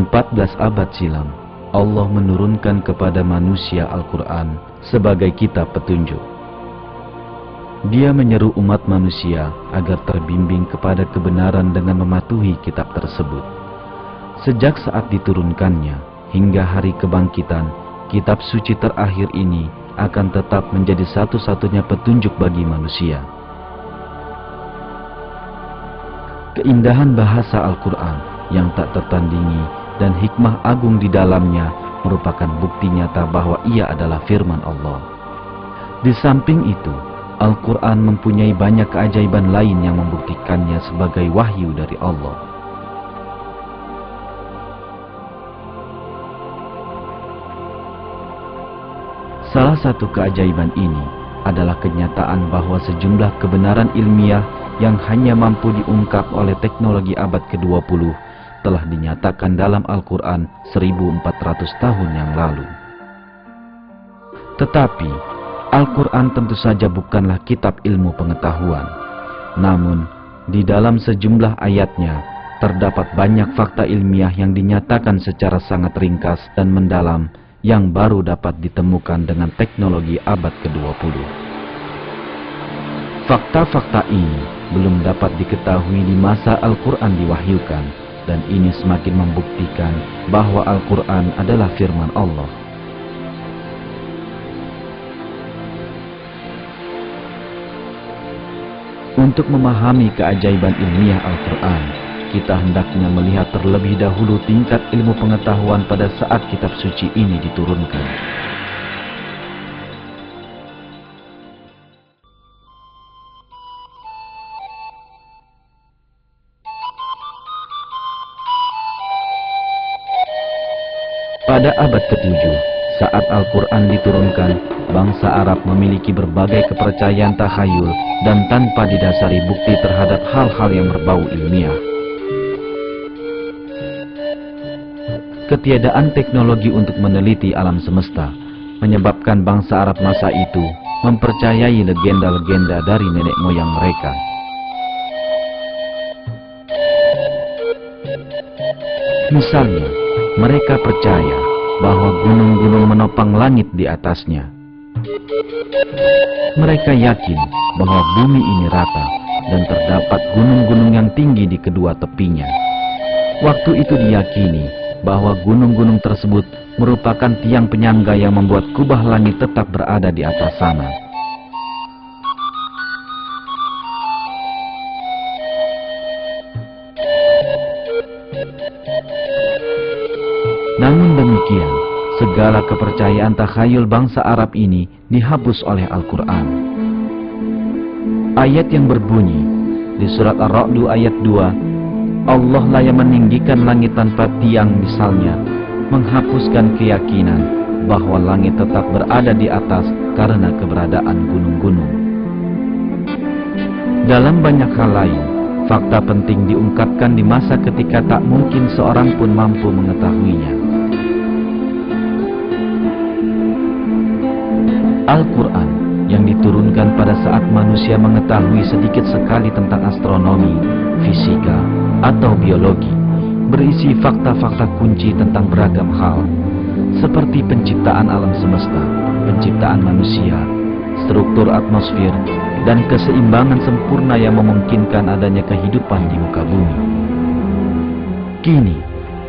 14 abad silam, Allah menurunkan kepada manusia Al-Quran sebagai kitab petunjuk. Dia menyeru umat manusia agar terbimbing kepada kebenaran dengan mematuhi kitab tersebut. Sejak saat diturunkannya hingga hari kebangkitan, kitab suci terakhir ini akan tetap menjadi satu-satunya petunjuk bagi manusia. Keindahan bahasa Al-Quran yang tak tertandingi dan hikmah agung di dalamnya merupakan bukti nyata bahwa ia adalah firman Allah. Di samping itu, Al-Quran mempunyai banyak keajaiban lain yang membuktikannya sebagai wahyu dari Allah. Salah satu keajaiban ini adalah kenyataan bahwa sejumlah kebenaran ilmiah yang hanya mampu diungkap oleh teknologi abad ke-20 telah dinyatakan dalam Al-Quran 1400 tahun yang lalu. Tetapi, Al-Quran tentu saja bukanlah kitab ilmu pengetahuan. Namun, di dalam sejumlah ayatnya, terdapat banyak fakta ilmiah yang dinyatakan secara sangat ringkas dan mendalam yang baru dapat ditemukan dengan teknologi abad ke-20. Fakta-fakta ini belum dapat diketahui di masa Al-Quran diwahyukan, dan ini semakin membuktikan bahwa Al-Quran adalah firman Allah. Untuk memahami keajaiban ilmiah Al-Quran, kita hendaknya melihat terlebih dahulu tingkat ilmu pengetahuan pada saat kitab suci ini diturunkan. Pada abad ke-7, saat Al-Quran diturunkan, bangsa Arab memiliki berbagai kepercayaan takhayul dan tanpa didasari bukti terhadap hal-hal yang berbau ilmiah. Ketiadaan teknologi untuk meneliti alam semesta menyebabkan bangsa Arab masa itu mempercayai legenda-legenda dari nenek moyang mereka. Misalnya, mereka percaya bahwa gunung-gunung menopang langit di atasnya. Mereka yakin bahwa bumi ini rata dan terdapat gunung-gunung yang tinggi di kedua tepinya. Waktu itu diyakini bahwa gunung-gunung tersebut merupakan tiang penyangga yang membuat kubah langit tetap berada di atas sana. Namun demikian, segala kepercayaan takhayul bangsa Arab ini dihapus oleh Al-Quran. Ayat yang berbunyi di surat Ar-Ra'd ayat 2, Allah lah yang meninggikan langit tanpa tiang misalnya, menghapuskan keyakinan bahwa langit tetap berada di atas karena keberadaan gunung-gunung. Dalam banyak hal lain, fakta penting diungkapkan di masa ketika tak mungkin seorang pun mampu mengetahuinya. Al-Quran yang diturunkan pada saat manusia mengetahui sedikit sekali tentang astronomi, fisika, atau biologi, berisi fakta-fakta kunci tentang beragam hal, seperti penciptaan alam semesta, penciptaan manusia, struktur atmosfer, dan keseimbangan sempurna yang memungkinkan adanya kehidupan di muka bumi. Kini,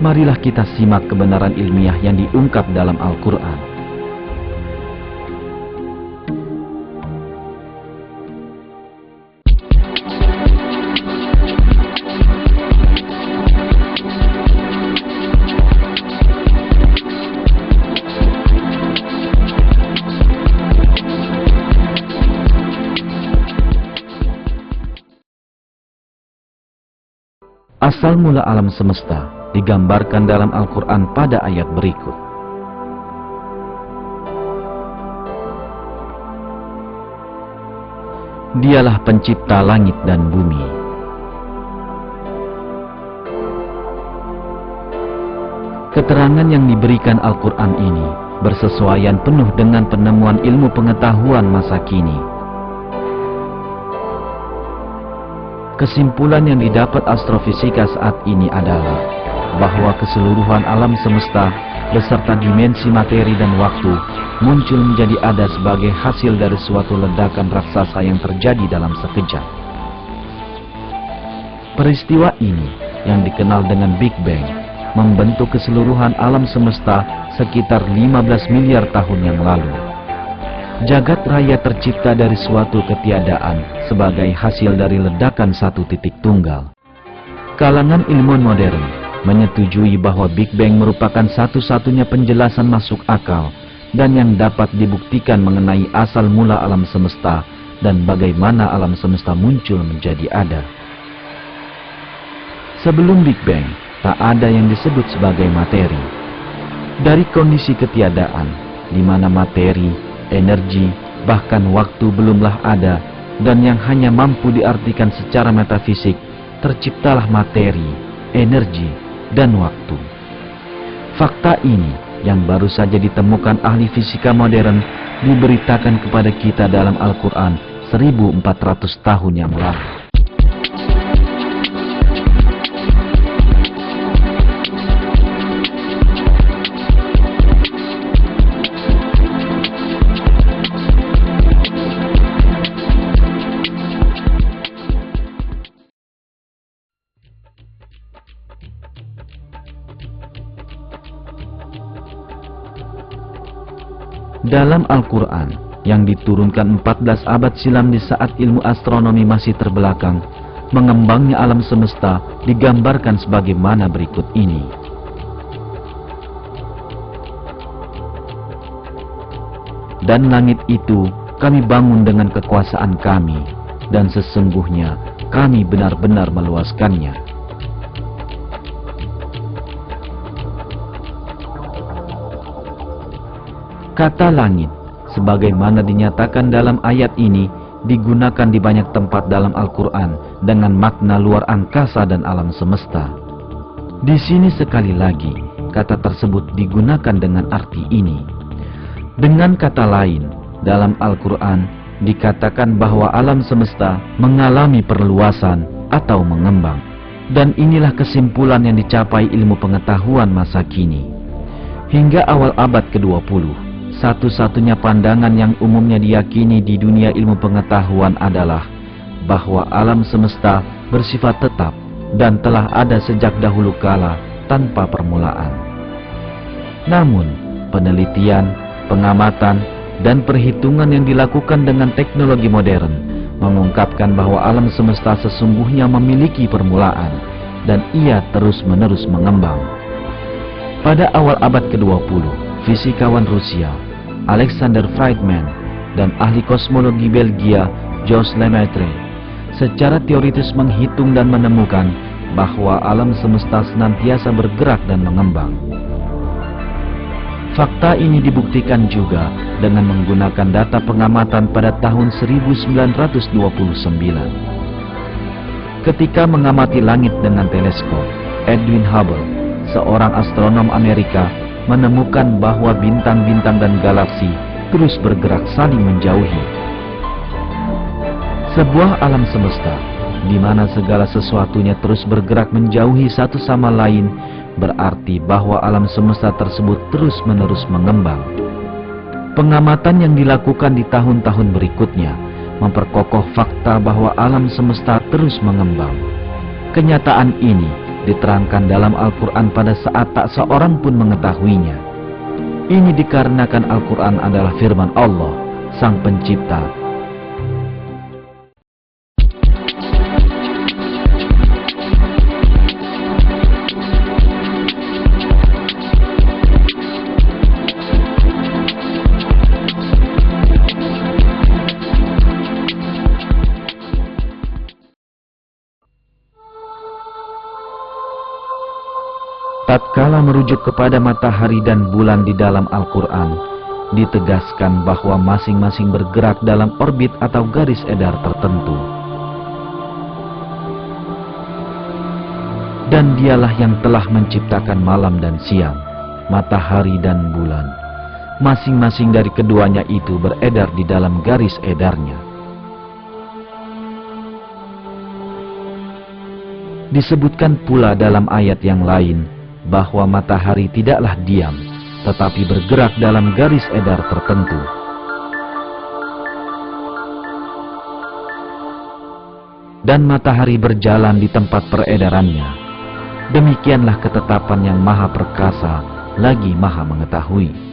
marilah kita simak kebenaran ilmiah yang diungkap dalam Al-Quran. Asal mula alam semesta digambarkan dalam Al-Quran pada ayat berikut. Dialah pencipta langit dan bumi. Keterangan yang diberikan Al-Quran ini bersesuaian penuh dengan penemuan ilmu pengetahuan masa kini. Kesimpulan yang didapat astrofisika saat ini adalah bahwa keseluruhan alam semesta beserta dimensi materi dan waktu muncul menjadi ada sebagai hasil dari suatu ledakan raksasa yang terjadi dalam sekejap. Peristiwa ini yang dikenal dengan Big Bang membentuk keseluruhan alam semesta sekitar 15 miliar tahun yang lalu. Jagat raya tercipta dari suatu ketiadaan sebagai hasil dari ledakan satu titik tunggal. Kalangan ilmuwan modern menyetujui bahwa Big Bang merupakan satu-satunya penjelasan masuk akal dan yang dapat dibuktikan mengenai asal mula alam semesta dan bagaimana alam semesta muncul menjadi ada. Sebelum Big Bang, tak ada yang disebut sebagai materi. Dari kondisi ketiadaan, di mana materi, energi, bahkan waktu belumlah ada, dan yang hanya mampu diartikan secara metafisik, terciptalah materi, energi, dan waktu. Fakta ini yang baru saja ditemukan ahli fisika modern diberitakan kepada kita dalam Al-Quran 1400 tahun yang lalu. Dalam Al-Quran yang diturunkan 14 abad silam di saat ilmu astronomi masih terbelakang, mengembangnya alam semesta digambarkan sebagaimana berikut ini. Dan langit itu kami bangun dengan kekuasaan kami, dan sesungguhnya kami benar-benar meluaskannya. Kata langit, sebagaimana dinyatakan dalam ayat ini, digunakan di banyak tempat dalam Al-Quran dengan makna luar angkasa dan alam semesta. Di sini sekali lagi, kata tersebut digunakan dengan arti ini. Dengan kata lain, dalam Al-Quran dikatakan bahwa alam semesta mengalami perluasan atau mengembang. Dan inilah kesimpulan yang dicapai ilmu pengetahuan masa kini. Hingga awal abad ke-20, satu-satunya pandangan yang umumnya diyakini di dunia ilmu pengetahuan adalah bahwa alam semesta bersifat tetap dan telah ada sejak dahulu kala tanpa permulaan. Namun, penelitian, pengamatan, dan perhitungan yang dilakukan dengan teknologi modern mengungkapkan bahwa alam semesta sesungguhnya memiliki permulaan dan ia terus-menerus mengembang. Pada awal abad ke-20, fisikawan Rusia Alexander Friedman dan ahli kosmologi Belgia Jos Lemaitre secara teoritis menghitung dan menemukan bahwa alam semesta senantiasa bergerak dan mengembang. Fakta ini dibuktikan juga dengan menggunakan data pengamatan pada tahun 1929. Ketika mengamati langit dengan teleskop, Edwin Hubble, seorang astronom Amerika, menemukan bahwa bintang-bintang dan galaksi terus bergerak saling menjauhi. Sebuah alam semesta di mana segala sesuatunya terus bergerak menjauhi satu sama lain berarti bahwa alam semesta tersebut terus-menerus mengembang. Pengamatan yang dilakukan di tahun-tahun berikutnya memperkokoh fakta bahwa alam semesta terus mengembang. Kenyataan ini diterangkan dalam Al-Quran pada saat tak seorang pun mengetahuinya. Ini dikarenakan Al-Quran adalah firman Allah, Sang Pencipta. Tatkala merujuk kepada matahari dan bulan di dalam Al-Quran, ditegaskan bahwa masing-masing bergerak dalam orbit atau garis edar tertentu. Dan dialah yang telah menciptakan malam dan siang, matahari dan bulan. Masing-masing dari keduanya itu beredar di dalam garis edarnya. Disebutkan pula dalam ayat yang lain bahwa matahari tidaklah diam, tetapi bergerak dalam garis edar tertentu. Dan matahari berjalan di tempat peredarannya. Demikianlah ketetapan yang maha perkasa lagi maha mengetahui.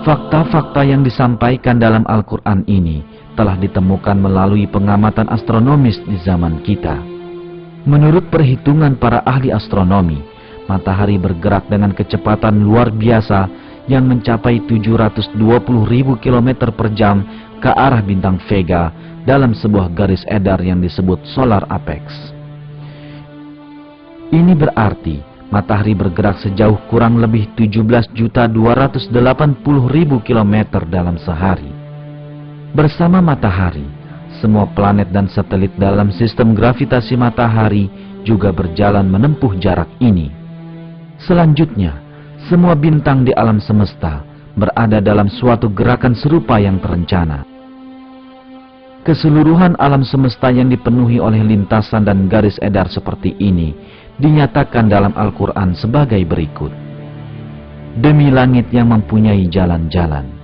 Fakta-fakta yang disampaikan dalam Al-Quran ini telah ditemukan melalui pengamatan astronomis di zaman kita. Menurut perhitungan para ahli astronomi, matahari bergerak dengan kecepatan luar biasa yang mencapai 720.000 km per jam ke arah bintang Vega dalam sebuah garis edar yang disebut solar apex. Ini berarti matahari bergerak sejauh kurang lebih 17.280.000 km dalam sehari. Bersama matahari, semua planet dan satelit dalam sistem gravitasi matahari juga berjalan menempuh jarak ini. Selanjutnya, semua bintang di alam semesta berada dalam suatu gerakan serupa yang terencana. Keseluruhan alam semesta yang dipenuhi oleh lintasan dan garis edar seperti ini dinyatakan dalam Al-Quran sebagai berikut. Demi langit yang mempunyai jalan-jalan.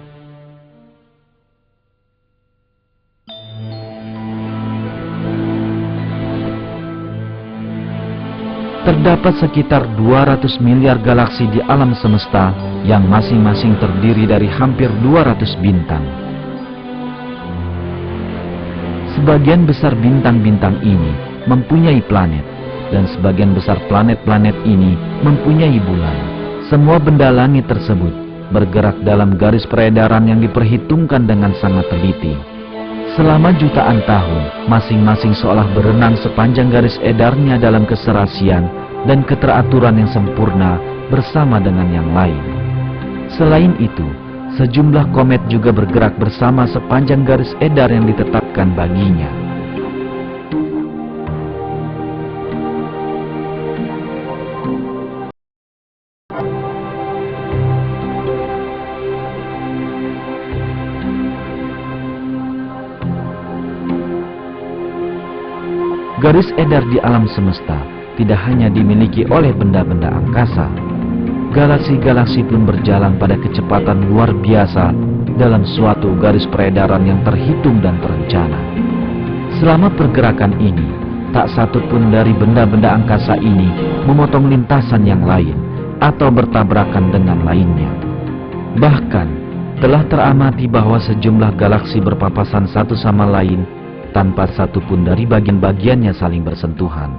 Terdapat sekitar 200 miliar galaksi di alam semesta yang masing-masing terdiri dari hampir 200 bintang. Sebagian besar bintang-bintang ini mempunyai planet, dan sebagian besar planet-planet ini mempunyai bulan. Semua benda langit tersebut bergerak dalam garis peredaran yang diperhitungkan dengan sangat teliti. Selama jutaan tahun, masing-masing seolah berenang sepanjang garis edarnya dalam keserasian dan keteraturan yang sempurna bersama dengan yang lain. Selain itu, sejumlah komet juga bergerak bersama sepanjang garis edar yang ditetapkan baginya. Garis edar di alam semesta tidak hanya dimiliki oleh benda-benda angkasa. Galaksi-galaksi pun berjalan pada kecepatan luar biasa dalam suatu garis peredaran yang terhitung dan terencana. Selama pergerakan ini, tak satu pun dari benda-benda angkasa ini memotong lintasan yang lain atau bertabrakan dengan lainnya. Bahkan, telah teramati bahwa sejumlah galaksi berpapasan satu sama lain tanpa satu pun dari bagian-bagiannya saling bersentuhan.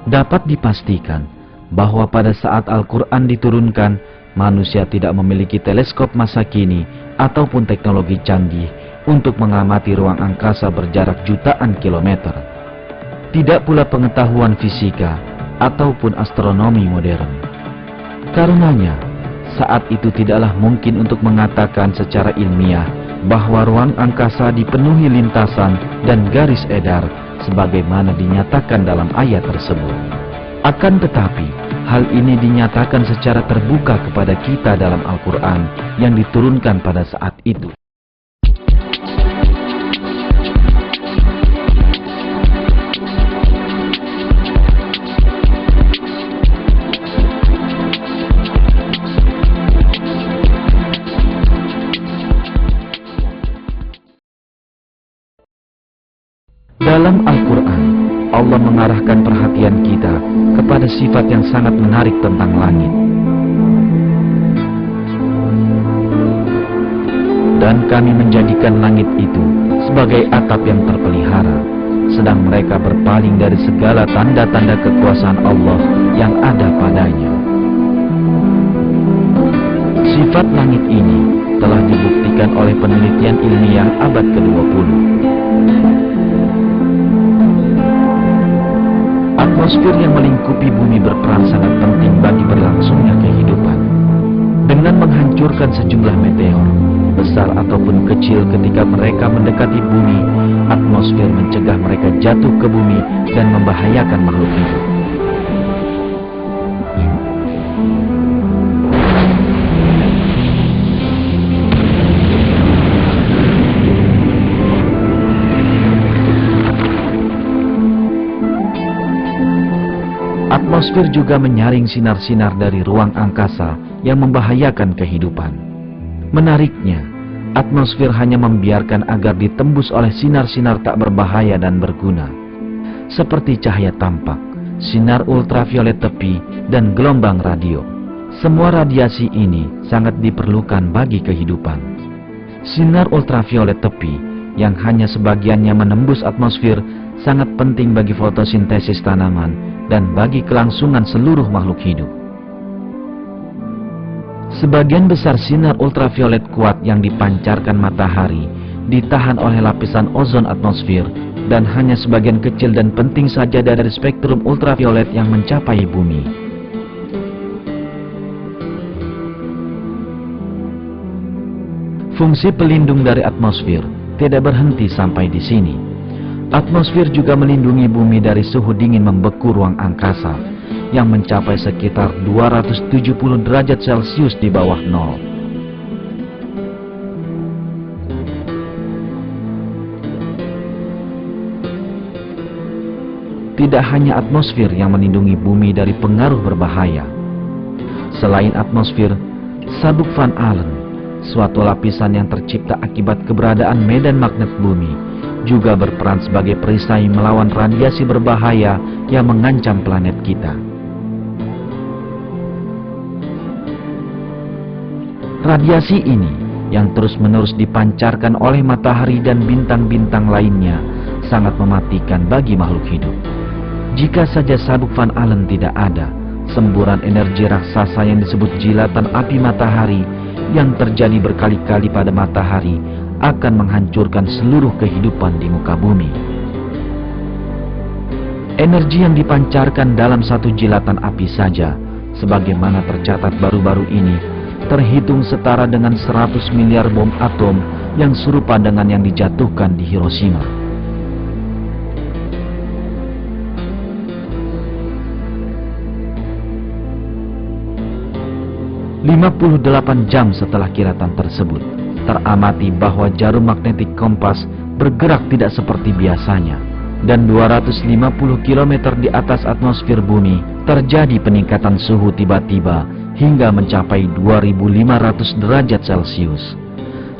Dapat dipastikan bahwa pada saat Al-Quran diturunkan, manusia tidak memiliki teleskop masa kini ataupun teknologi canggih untuk mengamati ruang angkasa berjarak jutaan kilometer. Tidak pula pengetahuan fisika ataupun astronomi modern. Karenanya, saat itu tidaklah mungkin untuk mengatakan secara ilmiah bahwa ruang angkasa dipenuhi lintasan dan garis edar sebagaimana dinyatakan dalam ayat tersebut. Akan tetapi, hal ini dinyatakan secara terbuka kepada kita dalam Al-Quran yang diturunkan pada saat itu. Dalam Al-Quran, Allah mengarahkan perhatian kita kepada sifat yang sangat menarik tentang langit. Dan kami menjadikan langit itu sebagai atap yang terpelihara, sedang mereka berpaling dari segala tanda-tanda kekuasaan Allah yang ada padanya. Sifat langit ini telah dibuktikan oleh penelitian ilmiah abad ke-20. Atmosfer yang melingkupi bumi berperan sangat penting bagi berlangsungnya kehidupan. Dengan menghancurkan sejumlah meteor, besar ataupun kecil ketika mereka mendekati bumi, atmosfer mencegah mereka jatuh ke bumi dan membahayakan makhluk hidup. Atmosfer juga menyaring sinar-sinar dari ruang angkasa yang membahayakan kehidupan. Menariknya, atmosfer hanya membiarkan agar ditembus oleh sinar-sinar tak berbahaya dan berguna, seperti cahaya tampak, sinar ultraviolet tepi, dan gelombang radio. Semua radiasi ini sangat diperlukan bagi kehidupan. Sinar ultraviolet tepi yang hanya sebagiannya menembus atmosfer sangat penting bagi fotosintesis tanaman dan bagi kelangsungan seluruh makhluk hidup. Sebagian besar sinar ultraviolet kuat yang dipancarkan matahari ditahan oleh lapisan ozon atmosfer, dan hanya sebagian kecil dan penting saja dari spektrum ultraviolet yang mencapai bumi. Fungsi pelindung dari atmosfer tidak berhenti sampai di sini. Atmosfer juga melindungi bumi dari suhu dingin membeku ruang angkasa yang mencapai sekitar 270 derajat Celcius di bawah nol. Tidak hanya atmosfer yang melindungi bumi dari pengaruh berbahaya. Selain atmosfer, sabuk Van Allen, suatu lapisan yang tercipta akibat keberadaan medan magnet bumi, juga berperan sebagai perisai melawan radiasi berbahaya yang mengancam planet kita. Radiasi ini yang terus-menerus dipancarkan oleh matahari dan bintang-bintang lainnya sangat mematikan bagi makhluk hidup. Jika saja sabuk Van Allen tidak ada, semburan energi raksasa yang disebut jilatan api matahari yang terjadi berkali-kali pada matahari akan menghancurkan seluruh kehidupan di muka bumi. Energi yang dipancarkan dalam satu jilatan api saja, sebagaimana tercatat baru-baru ini, terhitung setara dengan 100 miliar bom atom yang serupa dengan yang dijatuhkan di Hiroshima. "58 jam setelah kilatan tersebut, teramati bahwa jarum magnetik kompas bergerak tidak seperti biasanya, dan 250 km di atas atmosfer bumi terjadi peningkatan suhu tiba-tiba hingga mencapai 2500 derajat Celcius.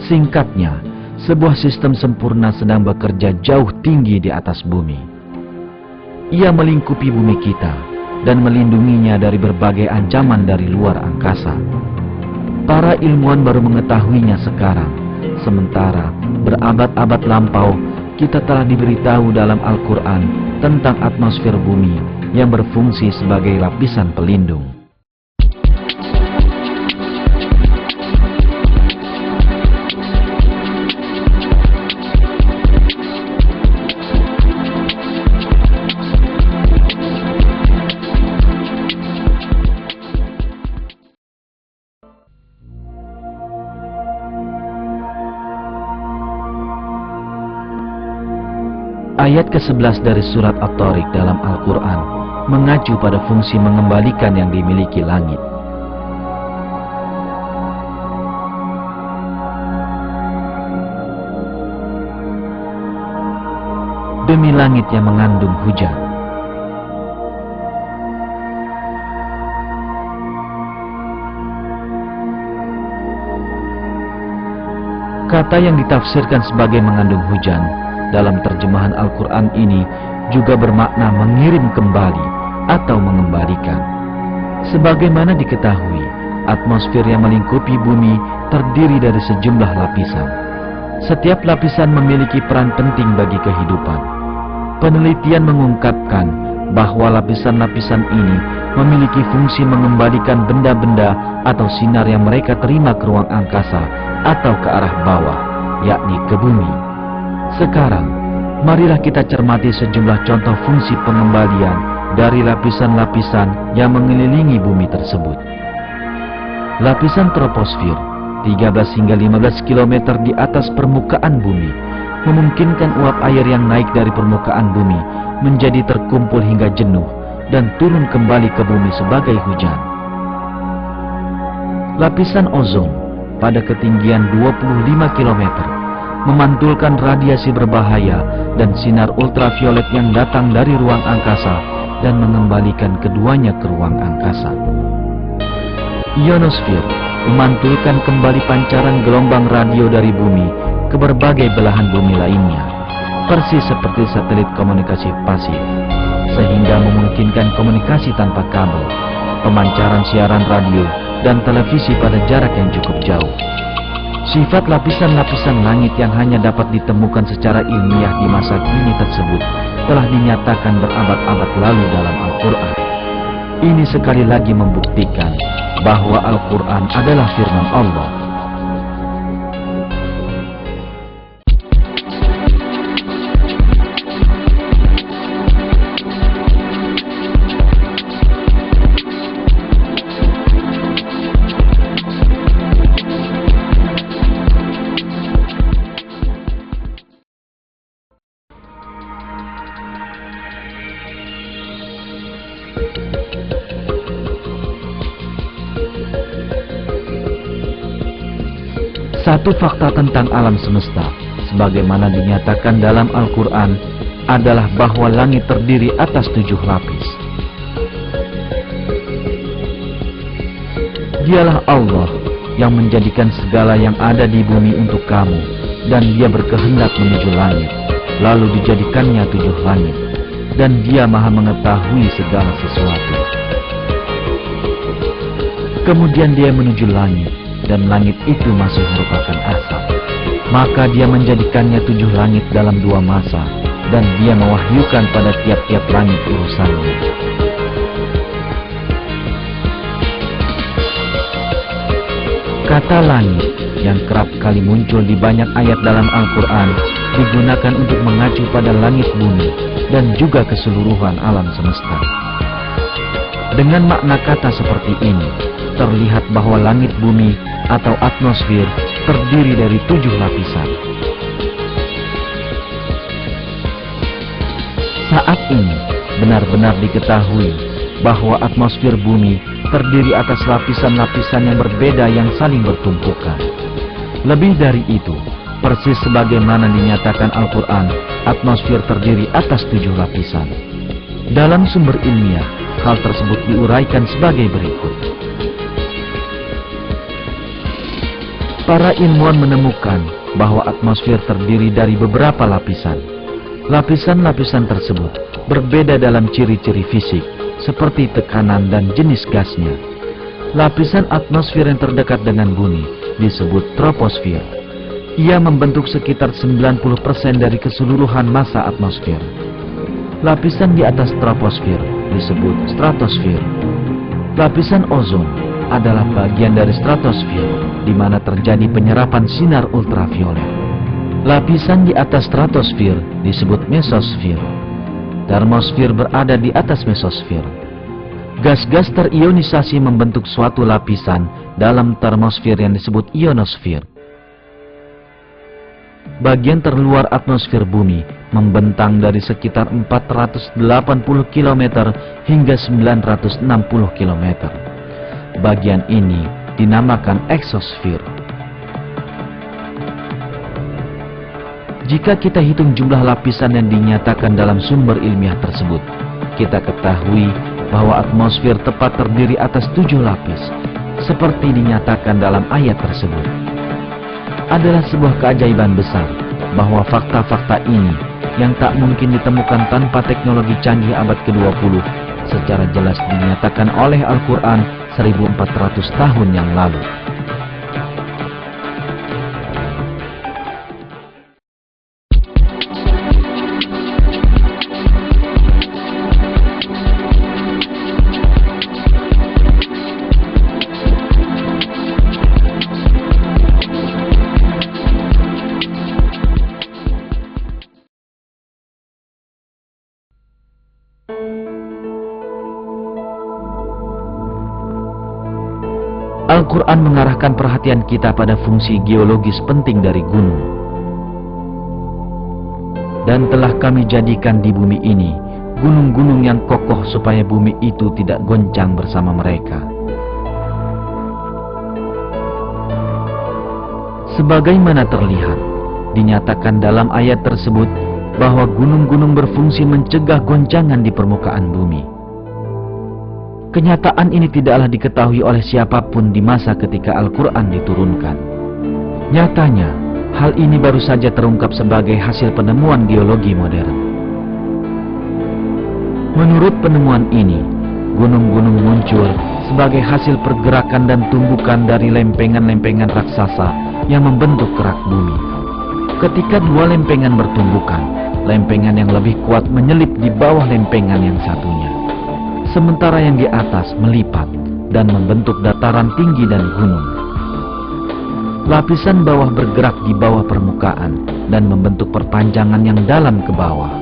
Singkatnya, sebuah sistem sempurna sedang bekerja jauh tinggi di atas bumi. Ia melingkupi bumi kita dan melindunginya dari berbagai ancaman dari luar angkasa. Para ilmuwan baru mengetahuinya sekarang, sementara berabad-abad lampau kita telah diberitahu dalam Al-Quran tentang atmosfer bumi yang berfungsi sebagai lapisan pelindung. Ayat ke-11 dari surat At-Tariq dalam Al-Quran mengacu pada fungsi mengembalikan yang dimiliki langit. Demi langit yang mengandung hujan. Kata yang ditafsirkan sebagai mengandung hujan dalam terjemahan Al-Quran ini juga bermakna mengirim kembali atau mengembalikan. Sebagaimana diketahui, atmosfer yang melingkupi bumi terdiri dari sejumlah lapisan. Setiap lapisan memiliki peran penting bagi kehidupan. Penelitian mengungkapkan bahwa lapisan-lapisan ini memiliki fungsi mengembalikan benda-benda atau sinar yang mereka terima ke ruang angkasa atau ke arah bawah, yakni ke bumi. Sekarang, marilah kita cermati sejumlah contoh fungsi pengembalian dari lapisan-lapisan yang mengelilingi bumi tersebut. Lapisan troposfer, 13 hingga 15 km di atas permukaan bumi, memungkinkan uap air yang naik dari permukaan bumi menjadi terkumpul hingga jenuh dan turun kembali ke bumi sebagai hujan. Lapisan ozon, pada ketinggian 25 km, memantulkan radiasi berbahaya dan sinar ultraviolet yang datang dari ruang angkasa dan mengembalikan keduanya ke ruang angkasa. Ionosfer memantulkan kembali pancaran gelombang radio dari bumi ke berbagai belahan bumi lainnya, persis seperti satelit komunikasi pasif, sehingga memungkinkan komunikasi tanpa kabel, pemancaran siaran radio, dan televisi pada jarak yang cukup jauh. Sifat lapisan-lapisan langit yang hanya dapat ditemukan secara ilmiah di masa kini tersebut telah dinyatakan berabad-abad lalu dalam Al-Quran. Ini sekali lagi membuktikan bahwa Al-Quran adalah firman Allah. Satu fakta tentang alam semesta, sebagaimana dinyatakan dalam Al-Quran, adalah bahwa langit terdiri atas 7 lapis. Dialah Allah yang menjadikan segala yang ada di bumi untuk kamu, dan Dia berkehendak menuju langit, lalu dijadikannya 7 langit, dan Dia maha mengetahui segala sesuatu. Kemudian Dia menuju langit, dan langit itu masih merupakan asap. Maka Dia menjadikannya 7 langit dalam 2 masa, dan Dia mewahyukan pada tiap-tiap langit urusannya. Kata langit yang kerap kali muncul di banyak ayat dalam Al-Quran digunakan untuk mengacu pada langit bumi dan juga keseluruhan alam semesta. Dengan makna kata seperti ini, terlihat bahwa langit bumi atau atmosfer terdiri dari 7 lapisan. Saat ini benar-benar diketahui bahwa atmosfer bumi terdiri atas lapisan-lapisan yang berbeda yang saling bertumpukan. Lebih dari itu, persis sebagaimana dinyatakan Al-Quran, atmosfer terdiri atas 7 lapisan. Dalam sumber ilmiah, hal tersebut diuraikan sebagai berikut. Para ilmuwan menemukan bahwa atmosfer terdiri dari beberapa lapisan. Lapisan-lapisan tersebut berbeda dalam ciri-ciri fisik, seperti tekanan dan jenis gasnya. Lapisan atmosfer yang terdekat dengan bumi disebut troposfer. Ia membentuk sekitar 90% dari keseluruhan massa atmosfer. Lapisan di atas troposfer disebut stratosfer. Lapisan ozon adalah bagian dari stratosfer, di mana terjadi penyerapan sinar ultraviolet. Lapisan di atas stratosfer disebut mesosfer. Termosfer berada di atas mesosfer. Gas-gas terionisasi membentuk suatu lapisan dalam termosfer yang disebut ionosfer. Bagian terluar atmosfer bumi membentang dari sekitar 480 km hingga 960 km. Bagian ini dinamakan eksosfer. Jika kita hitung jumlah lapisan yang dinyatakan dalam sumber ilmiah tersebut, kita ketahui bahwa atmosfer tepat terdiri atas 7 lapis, seperti dinyatakan dalam ayat tersebut. Adalah sebuah keajaiban besar bahwa fakta-fakta ini yang tak mungkin ditemukan tanpa teknologi canggih abad ke-20 secara jelas dinyatakan oleh Al-Quran 1400 tahun yang lalu. Al-Quran mengarahkan perhatian kita pada fungsi geologis penting dari gunung. Dan telah kami jadikan di bumi ini gunung-gunung yang kokoh supaya bumi itu tidak goncang bersama mereka. Sebagaimana terlihat, dinyatakan dalam ayat tersebut bahwa gunung-gunung berfungsi mencegah goncangan di permukaan bumi. Kenyataan ini tidaklah diketahui oleh siapapun di masa ketika Al-Quran diturunkan. Nyatanya, hal ini baru saja terungkap sebagai hasil penemuan geologi modern. Menurut penemuan ini, gunung-gunung muncul sebagai hasil pergerakan dan tumbukan dari lempengan-lempengan raksasa yang membentuk kerak bumi. Ketika dua lempengan bertumbukan, lempengan yang lebih kuat menyelip di bawah lempengan yang satunya, sementara yang di atas melipat dan membentuk dataran tinggi dan gunung. Lapisan bawah bergerak di bawah permukaan dan membentuk perpanjangan yang dalam ke bawah.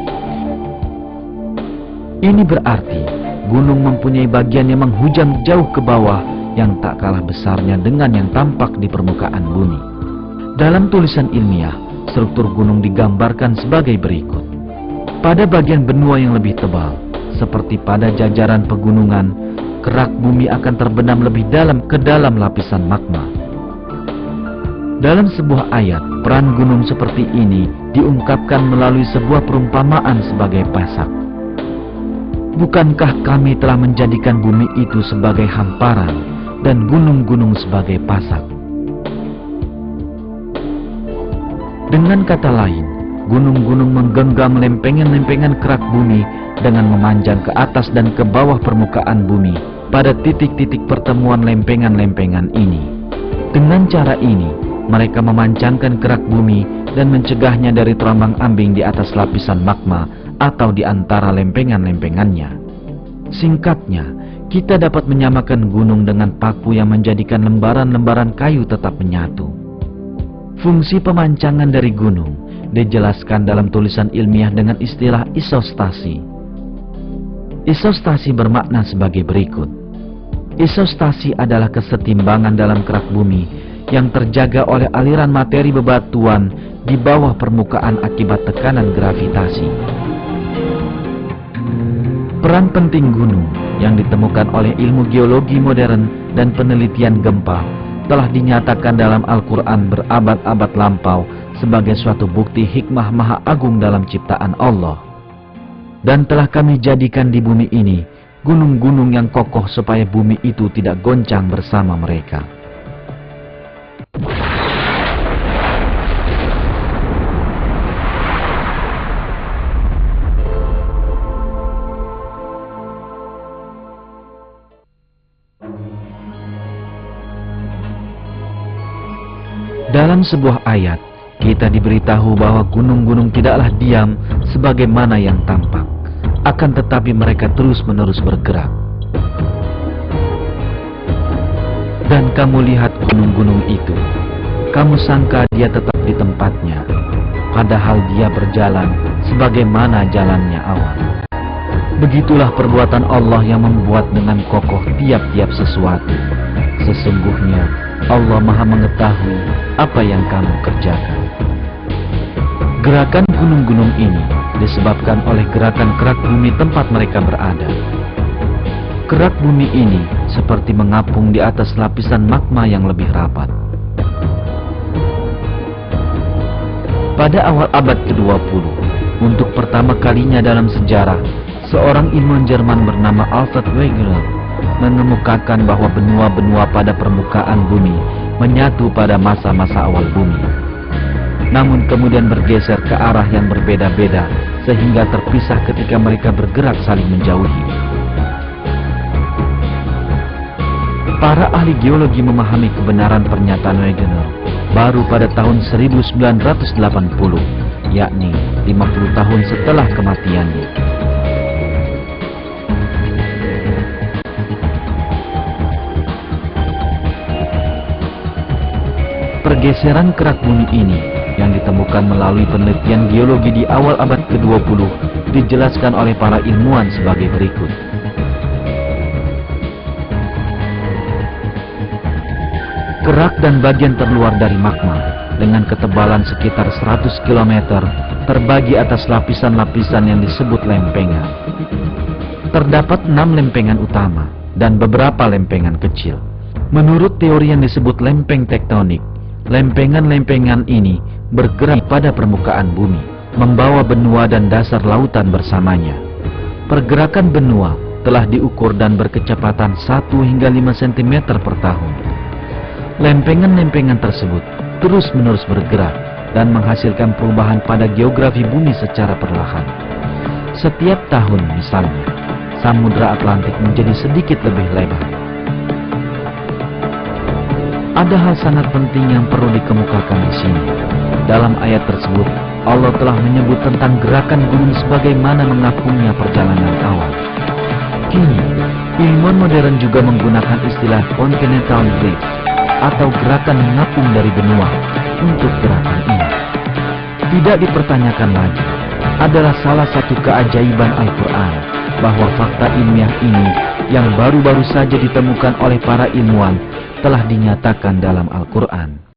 Ini berarti gunung mempunyai bagian yang menghujam jauh ke bawah yang tak kalah besarnya dengan yang tampak di permukaan bumi. Dalam tulisan ilmiah, struktur gunung digambarkan sebagai berikut. Pada bagian benua yang lebih tebal, seperti pada jajaran pegunungan, kerak bumi akan terbenam lebih dalam ke dalam lapisan magma. Dalam sebuah ayat, peran gunung seperti ini diungkapkan melalui sebuah perumpamaan sebagai pasak. Bukankah kami telah menjadikan bumi itu sebagai hamparan dan gunung-gunung sebagai pasak? Dengan kata lain, gunung-gunung menggenggam lempengan-lempengan kerak bumi dengan memanjang ke atas dan ke bawah permukaan bumi pada titik-titik pertemuan lempengan-lempengan ini. Dengan cara ini, mereka memancangkan kerak bumi dan mencegahnya dari terombang-ambing di atas lapisan magma atau di antara lempengan-lempengannya. Singkatnya, kita dapat menyamakan gunung dengan paku yang menjadikan lembaran-lembaran kayu tetap menyatu. Fungsi pemancangan dari gunung dijelaskan dalam tulisan ilmiah dengan istilah isostasi. Isostasi bermakna sebagai berikut. Isostasi adalah kesetimbangan dalam kerak bumi yang terjaga oleh aliran materi bebatuan di bawah permukaan akibat tekanan gravitasi. Peran penting gunung yang ditemukan oleh ilmu geologi modern dan penelitian gempa telah dinyatakan dalam Al-Quran berabad-abad lampau sebagai suatu bukti hikmah maha agung dalam ciptaan Allah. Dan telah kami jadikan di bumi ini gunung-gunung yang kokoh supaya bumi itu tidak goncang bersama mereka. Dalam sebuah ayat, kita diberitahu bahwa gunung-gunung tidaklah diam sebagaimana yang tampak, akan tetapi mereka terus-menerus bergerak. Dan kamu lihat gunung-gunung itu, kamu sangka dia tetap di tempatnya, padahal dia berjalan sebagaimana jalannya awan. Begitulah perbuatan Allah yang membuat dengan kokoh tiap-tiap sesuatu. Sesungguhnya Allah Maha mengetahui apa yang kamu kerjakan. Gerakan gunung-gunung ini disebabkan oleh gerakan kerak bumi tempat mereka berada. Kerak bumi ini seperti mengapung di atas lapisan magma yang lebih rapat. Pada awal abad ke-20, untuk pertama kalinya dalam sejarah, seorang ilmuwan Jerman bernama Alfred Wegener menemukan bahwa benua-benua pada permukaan bumi menyatu pada masa-masa awal bumi, namun kemudian bergeser ke arah yang berbeda-beda sehingga terpisah ketika mereka bergerak saling menjauhi. Para ahli geologi memahami kebenaran pernyataan Wegener baru pada tahun 1980, yakni 50 tahun setelah kematiannya. Pergeseran kerak bumi ini yang ditemukan melalui penelitian geologi di awal abad ke-20 dijelaskan oleh para ilmuwan sebagai berikut. Kerak dan bagian terluar dari magma dengan ketebalan sekitar 100 km terbagi atas lapisan-lapisan yang disebut lempengan. Terdapat 6 lempengan utama dan beberapa lempengan kecil. Menurut teori yang disebut lempeng tektonik, lempengan-lempengan ini bergerak pada permukaan bumi. membawa benua dan dasar lautan bersamanya. Pergerakan benua telah diukur dan berkecepatan 1 hingga 5 cm per tahun. Lempengan-lempengan tersebut terus-menerus bergerak dan menghasilkan perubahan pada geografi bumi secara perlahan. Setiap tahun misalnya, Samudra Atlantik menjadi sedikit lebih lebar. Ada hal sangat penting yang perlu dikemukakan di sini. Dalam ayat tersebut, Allah telah menyebut tentang gerakan gunung sebagaimana mengapungnya perjalanan awan. Kini, ilmuwan modern juga menggunakan istilah continental drift atau gerakan mengapung dari benua untuk gerakan ini. Tidak dipertanyakan lagi, adalah salah satu keajaiban Al-Quran bahwa fakta ilmiah ini yang baru-baru saja ditemukan oleh para ilmuwan telah dinyatakan dalam Al-Quran.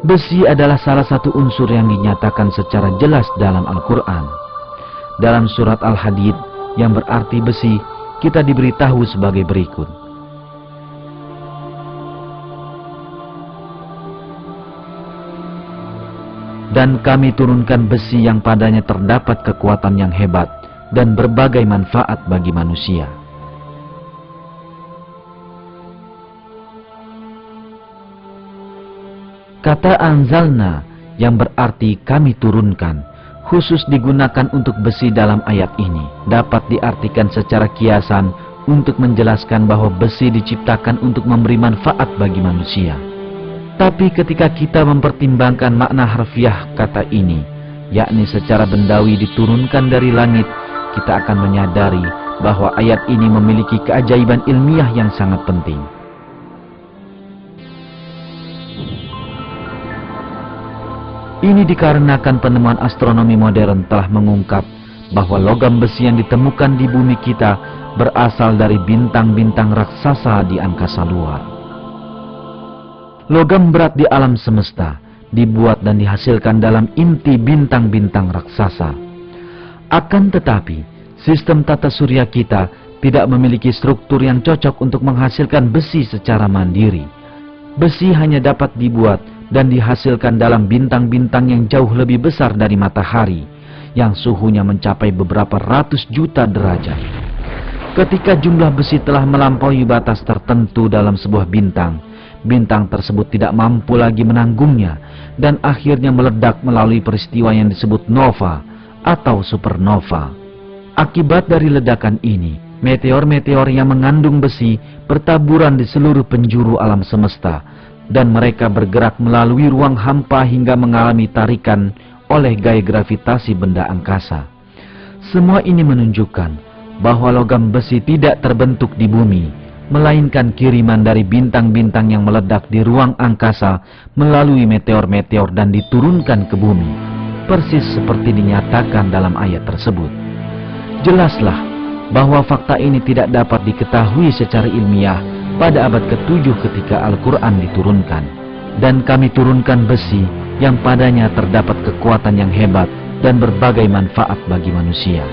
Besi adalah salah satu unsur yang dinyatakan secara jelas dalam Al-Quran. Dalam surat Al-Hadid yang berarti besi, kita diberitahu sebagai berikut. Dan kami turunkan besi yang padanya terdapat kekuatan yang hebat dan berbagai manfaat bagi manusia. Kata anzalna yang berarti kami turunkan khusus digunakan untuk besi dalam ayat ini dapat diartikan secara kiasan untuk menjelaskan bahwa besi diciptakan untuk memberi manfaat bagi manusia. Tapi ketika kita mempertimbangkan makna harfiah kata ini, yakni secara bendawi diturunkan dari langit, kita akan menyadari bahwa ayat ini memiliki keajaiban ilmiah yang sangat penting. Ini dikarenakan penemuan astronomi modern telah mengungkap bahwa logam besi yang ditemukan di bumi kita berasal dari bintang-bintang raksasa di angkasa luar. Logam berat di alam semesta dibuat dan dihasilkan dalam inti bintang-bintang raksasa. Akan tetapi, sistem tata surya kita tidak memiliki struktur yang cocok untuk menghasilkan besi secara mandiri. Besi hanya dapat dibuat dan dihasilkan dalam bintang-bintang yang jauh lebih besar dari matahari, yang suhunya mencapai beberapa ratus juta derajat. Ketika jumlah besi telah melampaui batas tertentu dalam sebuah bintang, bintang tersebut tidak mampu lagi menanggungnya, dan akhirnya meledak melalui peristiwa yang disebut nova atau supernova. Akibat dari ledakan ini, meteor-meteor yang mengandung besi bertaburan di seluruh penjuru alam semesta, dan mereka bergerak melalui ruang hampa hingga mengalami tarikan oleh gaya gravitasi benda angkasa. Semua ini menunjukkan bahwa logam besi tidak terbentuk di bumi, melainkan kiriman dari bintang-bintang yang meledak di ruang angkasa melalui meteor-meteor dan diturunkan ke bumi, persis seperti dinyatakan dalam ayat tersebut. Jelaslah bahwa fakta ini tidak dapat diketahui secara ilmiah pada abad ke-7 ketika Al-Quran diturunkan. Dan kami turunkan besi yang padanya terdapat kekuatan yang hebat dan berbagai manfaat bagi manusia.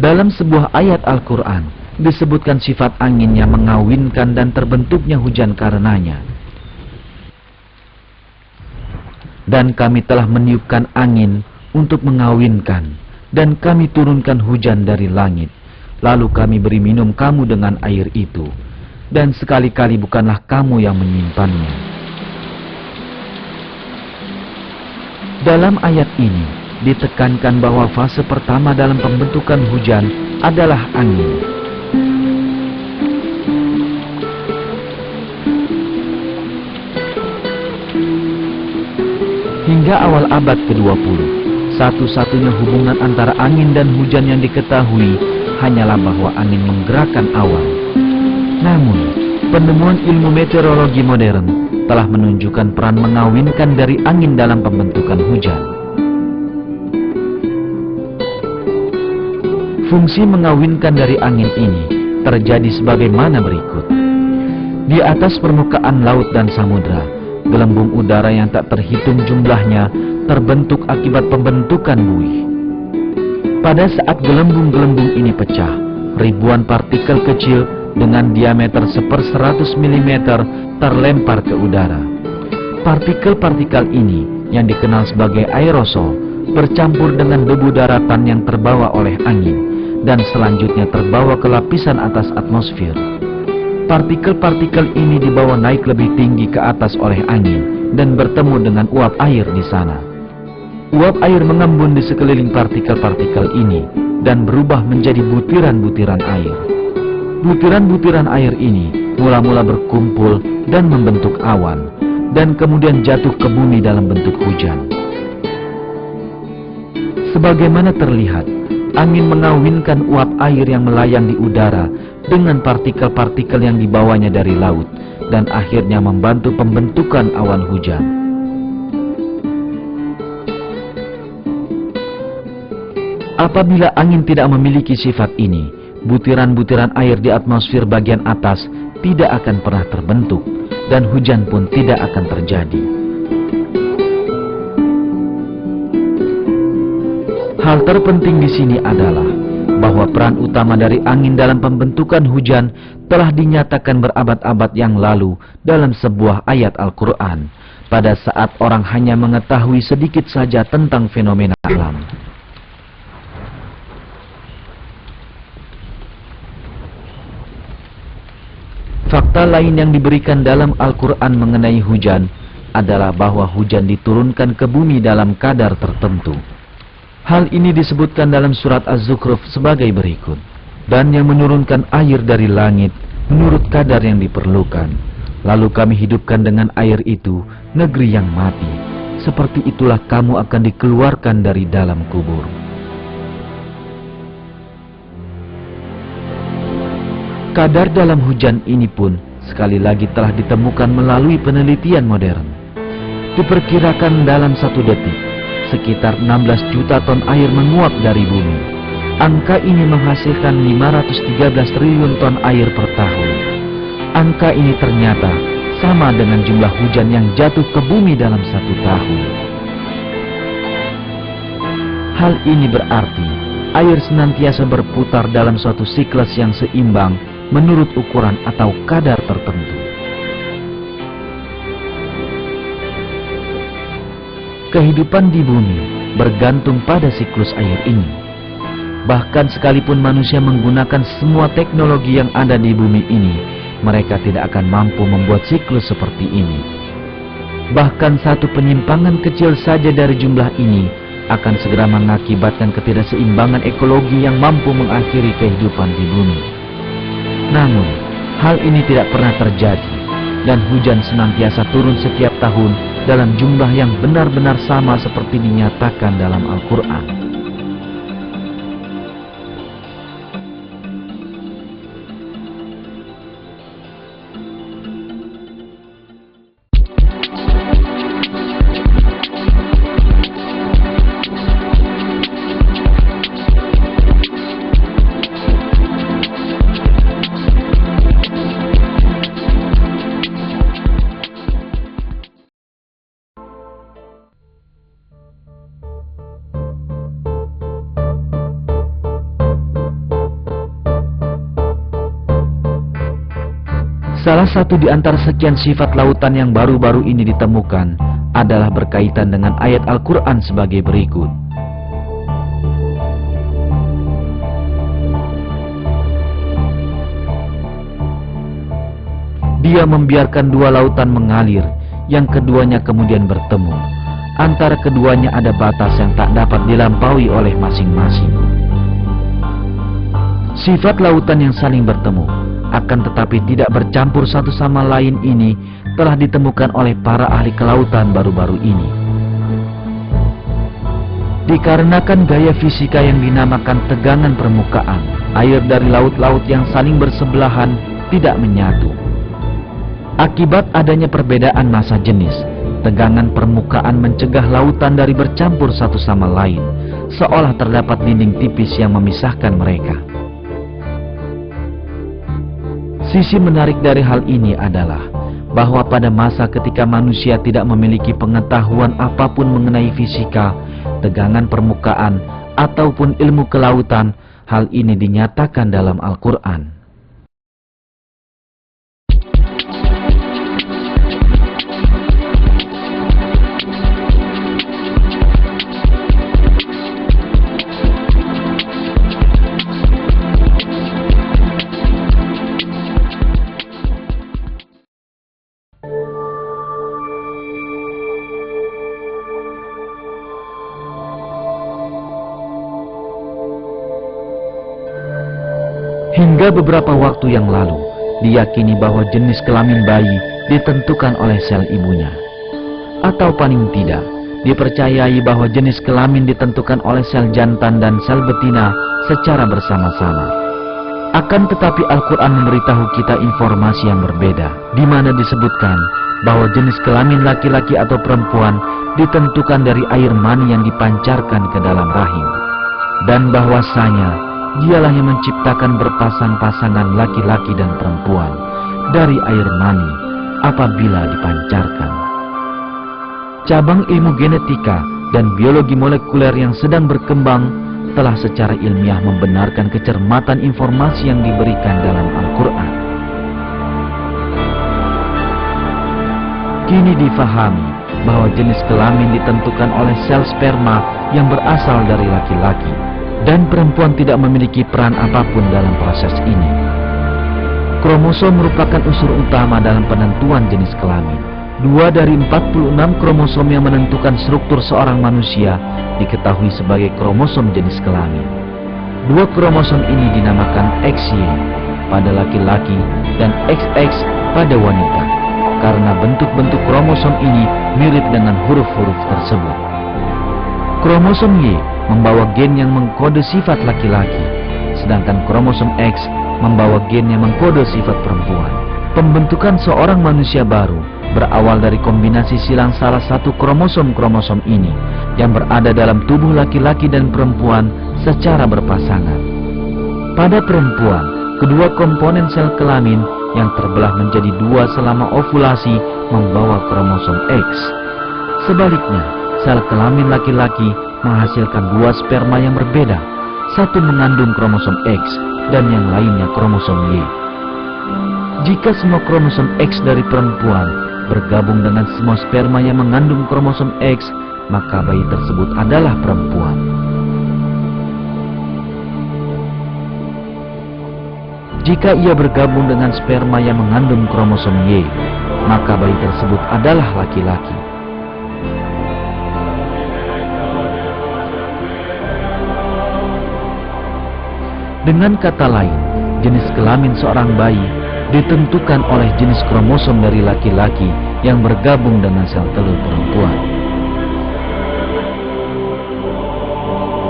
Dalam sebuah ayat Al-Quran disebutkan sifat angin yang mengawinkan dan terbentuknya hujan karenanya. Dan kami telah meniupkan angin untuk mengawinkan, dan kami turunkan hujan dari langit, lalu kami beri minum kamu dengan air itu, dan sekali-kali bukanlah kamu yang menyimpannya. Dalam ayat ini ditekankan bahwa fase pertama dalam pembentukan hujan adalah angin. Hingga awal abad ke-20, satu-satunya hubungan antara angin dan hujan yang diketahui hanyalah bahwa angin menggerakkan awan. Namun, penemuan ilmu meteorologi modern telah menunjukkan peran mengawinkan dari angin dalam pembentukan hujan. Fungsi mengawinkan dari angin ini terjadi sebagaimana berikut. Di atas permukaan laut dan samudra, gelembung udara yang tak terhitung jumlahnya terbentuk akibat pembentukan buih. Pada saat gelembung-gelembung ini pecah, ribuan partikel kecil dengan diameter 1/100 mm terlempar ke udara. Partikel-partikel ini yang dikenal sebagai aerosol bercampur dengan debu daratan yang terbawa oleh angin dan selanjutnya terbawa ke lapisan atas atmosfer. Partikel-partikel ini dibawa naik lebih tinggi ke atas oleh angin dan bertemu dengan uap air di sana. Uap air mengembun di sekeliling partikel-partikel ini dan berubah menjadi butiran-butiran air. Butiran-butiran air ini mula-mula berkumpul dan membentuk awan, dan kemudian jatuh ke bumi dalam bentuk hujan. Sebagaimana terlihat, angin mengawinkan uap air yang melayang di udara dengan partikel-partikel yang dibawanya dari laut, dan akhirnya membantu pembentukan awan hujan. Apabila angin tidak memiliki sifat ini, butiran-butiran air di atmosfer bagian atas tidak akan pernah terbentuk, dan hujan pun tidak akan terjadi. Hal terpenting di sini adalah bahwa peran utama dari angin dalam pembentukan hujan telah dinyatakan berabad-abad yang lalu dalam sebuah ayat Al-Quran, pada saat orang hanya mengetahui sedikit saja tentang fenomena alam. Fakta lain yang diberikan dalam Al-Quran mengenai hujan adalah bahwa hujan diturunkan ke bumi dalam kadar tertentu. Hal ini disebutkan dalam surat Az-Zukhruf sebagai berikut. Dan yang menurunkan air dari langit menurut kadar yang diperlukan. Lalu kami hidupkan dengan air itu negeri yang mati. Seperti itulah kamu akan dikeluarkan dari dalam kubur. Kadar dalam hujan ini pun sekali lagi telah ditemukan melalui penelitian modern. Diperkirakan dalam 1 detik, sekitar 16 juta ton air menguap dari bumi. Angka ini menghasilkan 513 triliun ton air per tahun. Angka ini ternyata sama dengan jumlah hujan yang jatuh ke bumi dalam 1 tahun. Hal ini berarti air senantiasa berputar dalam suatu siklus yang seimbang menurut ukuran atau kadar tertentu. Kehidupan di bumi bergantung pada siklus air ini. Bahkan sekalipun manusia menggunakan semua teknologi yang ada di bumi ini, mereka tidak akan mampu membuat siklus seperti ini. Bahkan satu penyimpangan kecil saja dari jumlah ini akan segera mengakibatkan ketidakseimbangan ekologi yang mampu mengakhiri kehidupan di bumi. Namun, hal ini tidak pernah terjadi, dan hujan senantiasa turun setiap tahun dalam jumlah yang benar-benar sama seperti dinyatakan dalam Al-Quran. Salah satu di antara sekian sifat lautan yang baru-baru ini ditemukan adalah berkaitan dengan ayat Al-Quran sebagai berikut. Dia membiarkan dua lautan mengalir, yang keduanya kemudian bertemu. Antara keduanya ada batas yang tak dapat dilampaui oleh masing-masing. Sifat lautan yang saling bertemu akan tetapi tidak bercampur satu sama lain ini telah ditemukan oleh para ahli kelautan baru-baru ini. Dikarenakan gaya fisika yang dinamakan tegangan permukaan, air dari laut-laut yang saling bersebelahan tidak menyatu. Akibat adanya perbedaan massa jenis, tegangan permukaan mencegah lautan dari bercampur satu sama lain, seolah terdapat dinding tipis yang memisahkan mereka. Sisi menarik dari hal ini adalah bahwa pada masa ketika manusia tidak memiliki pengetahuan apapun mengenai fisika, tegangan permukaan, ataupun ilmu kelautan, hal ini dinyatakan dalam Al-Quran. Hingga beberapa waktu yang lalu, diyakini bahwa jenis kelamin bayi ditentukan oleh sel ibunya. Atau paling tidak, dipercayai bahwa jenis kelamin ditentukan oleh sel jantan dan sel betina secara bersama-sama. Akan tetapi Al-Quran memberitahu kita informasi yang berbeda, di mana disebutkan bahwa jenis kelamin laki-laki atau perempuan ditentukan dari air mani yang dipancarkan ke dalam rahim. Dan bahwasanya Dialah yang menciptakan berpasang-pasangan laki-laki dan perempuan dari air mani apabila dipancarkan. Cabang ilmu genetika dan biologi molekuler yang sedang berkembang telah secara ilmiah membenarkan kecermatan informasi yang diberikan dalam Al-Quran. Kini difahami bahwa jenis kelamin ditentukan oleh sel sperma yang berasal dari laki-laki, dan perempuan tidak memiliki peran apapun dalam proses ini. Kromosom merupakan unsur utama dalam penentuan jenis kelamin. 2 dari 46 kromosom yang menentukan struktur seorang manusia diketahui sebagai kromosom jenis kelamin. 2 kromosom ini dinamakan XY pada laki-laki dan XX pada wanita, karena bentuk-bentuk kromosom ini mirip dengan huruf-huruf tersebut. Kromosom Y membawa gen yang mengkode sifat laki-laki, sedangkan kromosom X membawa gen yang mengkode sifat perempuan. Pembentukan seorang manusia baru berawal dari kombinasi silang salah satu kromosom-kromosom ini yang berada dalam tubuh laki-laki dan perempuan secara berpasangan. Pada perempuan, kedua komponen sel kelamin yang terbelah menjadi 2 selama ovulasi membawa kromosom X. Sebaliknya, sel kelamin laki-laki menghasilkan 2 sperma yang berbeda, satu mengandung kromosom X dan yang lainnya kromosom Y. Jika semua kromosom X dari perempuan bergabung dengan semua sperma yang mengandung kromosom X, maka bayi tersebut adalah perempuan. Jika ia bergabung dengan sperma yang mengandung kromosom Y, maka bayi tersebut adalah laki-laki. Dengan kata lain, jenis kelamin seorang bayi ditentukan oleh jenis kromosom dari laki-laki yang bergabung dengan sel telur perempuan.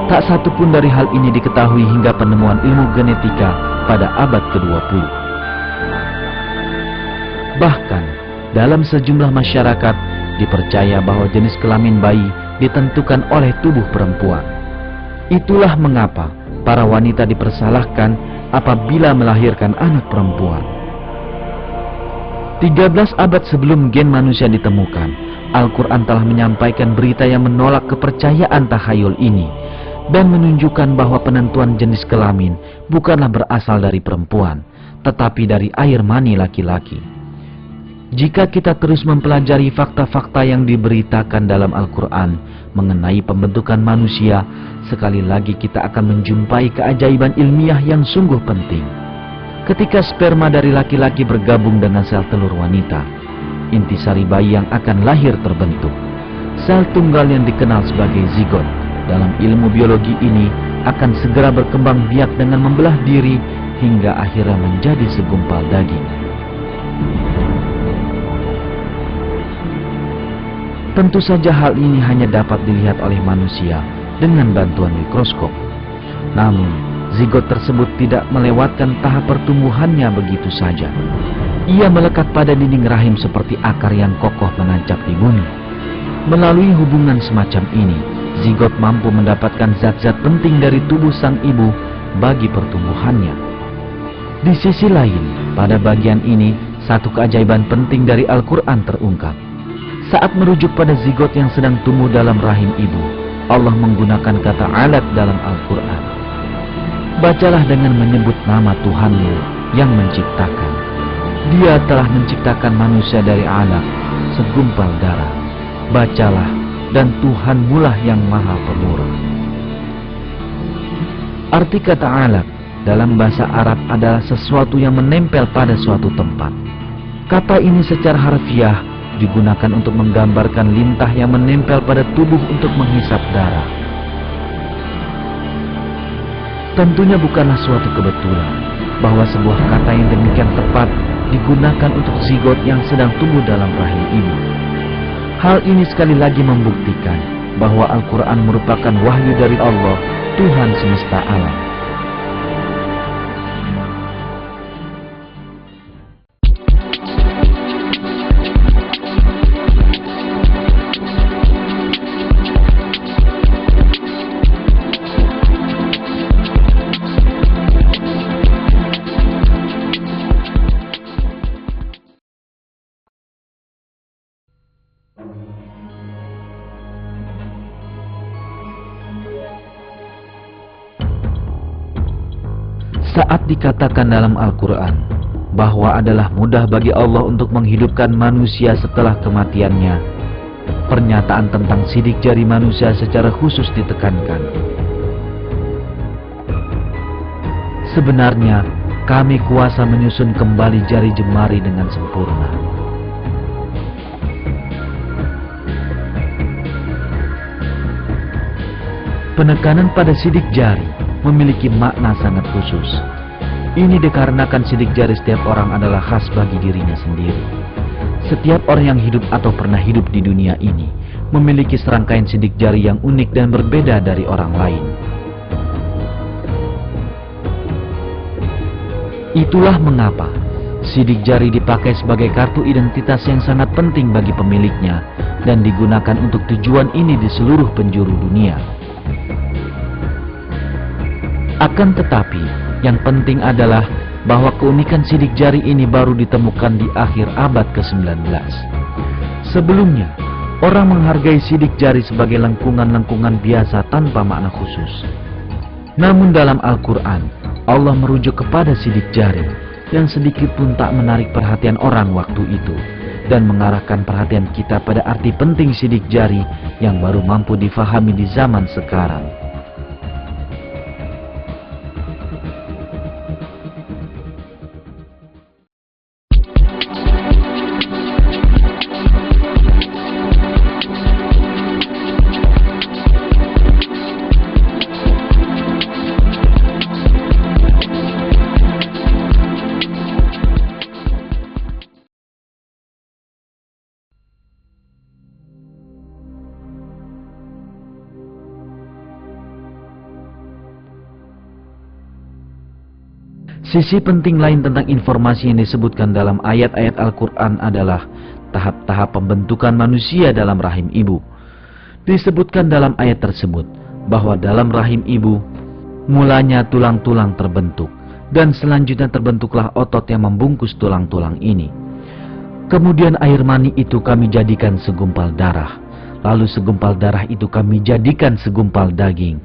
Tak satu pun dari hal ini diketahui hingga penemuan ilmu genetika pada abad ke-20. Bahkan, dalam sejumlah masyarakat dipercaya bahwa jenis kelamin bayi ditentukan oleh tubuh perempuan. Itulah mengapa para wanita dipersalahkan apabila melahirkan anak perempuan. 13 abad sebelum gen manusia ditemukan, Al-Quran telah menyampaikan berita yang menolak kepercayaan tahayul ini dan menunjukkan bahwa penentuan jenis kelamin bukanlah berasal dari perempuan, tetapi dari air mani laki-laki. Jika kita terus mempelajari fakta-fakta yang diberitakan dalam Al-Quran mengenai pembentukan manusia, sekali lagi kita akan menjumpai keajaiban ilmiah yang sungguh penting. Ketika sperma dari laki-laki bergabung dengan sel telur wanita, intisari bayi yang akan lahir terbentuk. Sel tunggal yang dikenal sebagai zigot dalam ilmu biologi ini akan segera berkembang biak dengan membelah diri hingga akhirnya menjadi segumpal daging. Tentu saja hal ini hanya dapat dilihat oleh manusia dengan bantuan mikroskop. Namun, zigot tersebut tidak melewatkan tahap pertumbuhannya begitu saja. Ia melekat pada dinding rahim seperti akar yang kokoh menancap di bumi. Melalui hubungan semacam ini, zigot mampu mendapatkan zat-zat penting dari tubuh sang ibu bagi pertumbuhannya. Di sisi lain, pada bagian ini, satu keajaiban penting dari Al-Quran terungkap. Saat merujuk pada zigot yang sedang tumbuh dalam rahim ibu, Allah menggunakan kata alat dalam Al-Quran. Bacalah dengan menyebut nama Tuhanmu yang menciptakan. Dia telah menciptakan manusia dari alaq, segumpal darah. Bacalah, dan Tuhanmulah yang maha pemurah. Arti kata alaq dalam bahasa Arab adalah sesuatu yang menempel pada suatu tempat. Kata ini secara harfiah digunakan untuk menggambarkan lintah yang menempel pada tubuh untuk menghisap darah. Tentunya bukanlah suatu kebetulan bahwa sebuah kata yang demikian tepat digunakan untuk zigot yang sedang tumbuh dalam rahim ibu. Hal ini sekali lagi membuktikan bahwa Al-Quran merupakan wahyu dari Allah, Tuhan semesta alam. Saat dikatakan dalam Al-Quran bahwa adalah mudah bagi Allah untuk menghidupkan manusia setelah kematiannya, pernyataan tentang sidik jari manusia secara khusus ditekankan. Sebenarnya, kami kuasa menyusun kembali jari jemari dengan sempurna. Penekanan pada sidik jari memiliki makna sangat khusus. Ini dikarenakan sidik jari setiap orang adalah khas bagi dirinya sendiri. Setiap orang yang hidup atau pernah hidup di dunia ini memiliki serangkaian sidik jari yang unik dan berbeda dari orang lain. Itulah mengapa sidik jari dipakai sebagai kartu identitas yang sangat penting bagi pemiliknya dan digunakan untuk tujuan ini di seluruh penjuru dunia. Akan tetapi, yang penting adalah bahwa keunikan sidik jari ini baru ditemukan di akhir abad ke-19. Sebelumnya, orang menghargai sidik jari sebagai lengkungan-lengkungan biasa tanpa makna khusus. Namun dalam Al-Quran, Allah merujuk kepada sidik jari yang sedikit pun tak menarik perhatian orang waktu itu dan mengarahkan perhatian kita pada arti penting sidik jari yang baru mampu difahami di zaman sekarang. Sisi penting lain tentang informasi yang disebutkan dalam ayat-ayat Al-Quran adalah tahap-tahap pembentukan manusia dalam rahim ibu. Disebutkan dalam ayat tersebut bahwa dalam rahim ibu, mulanya tulang-tulang terbentuk, dan selanjutnya terbentuklah otot yang membungkus tulang-tulang ini. Kemudian air mani itu kami jadikan segumpal darah, lalu segumpal darah itu kami jadikan segumpal daging,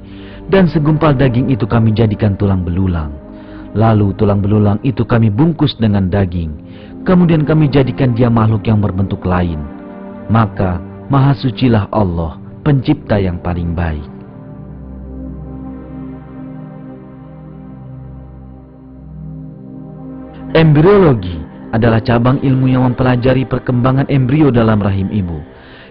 dan segumpal daging itu kami jadikan tulang belulang. Lalu tulang belulang itu kami bungkus dengan daging. Kemudian kami jadikan dia makhluk yang berbentuk lain. Maka maha sucilah Allah, pencipta yang paling baik. Embriologi adalah cabang ilmu yang mempelajari perkembangan embrio dalam rahim ibu.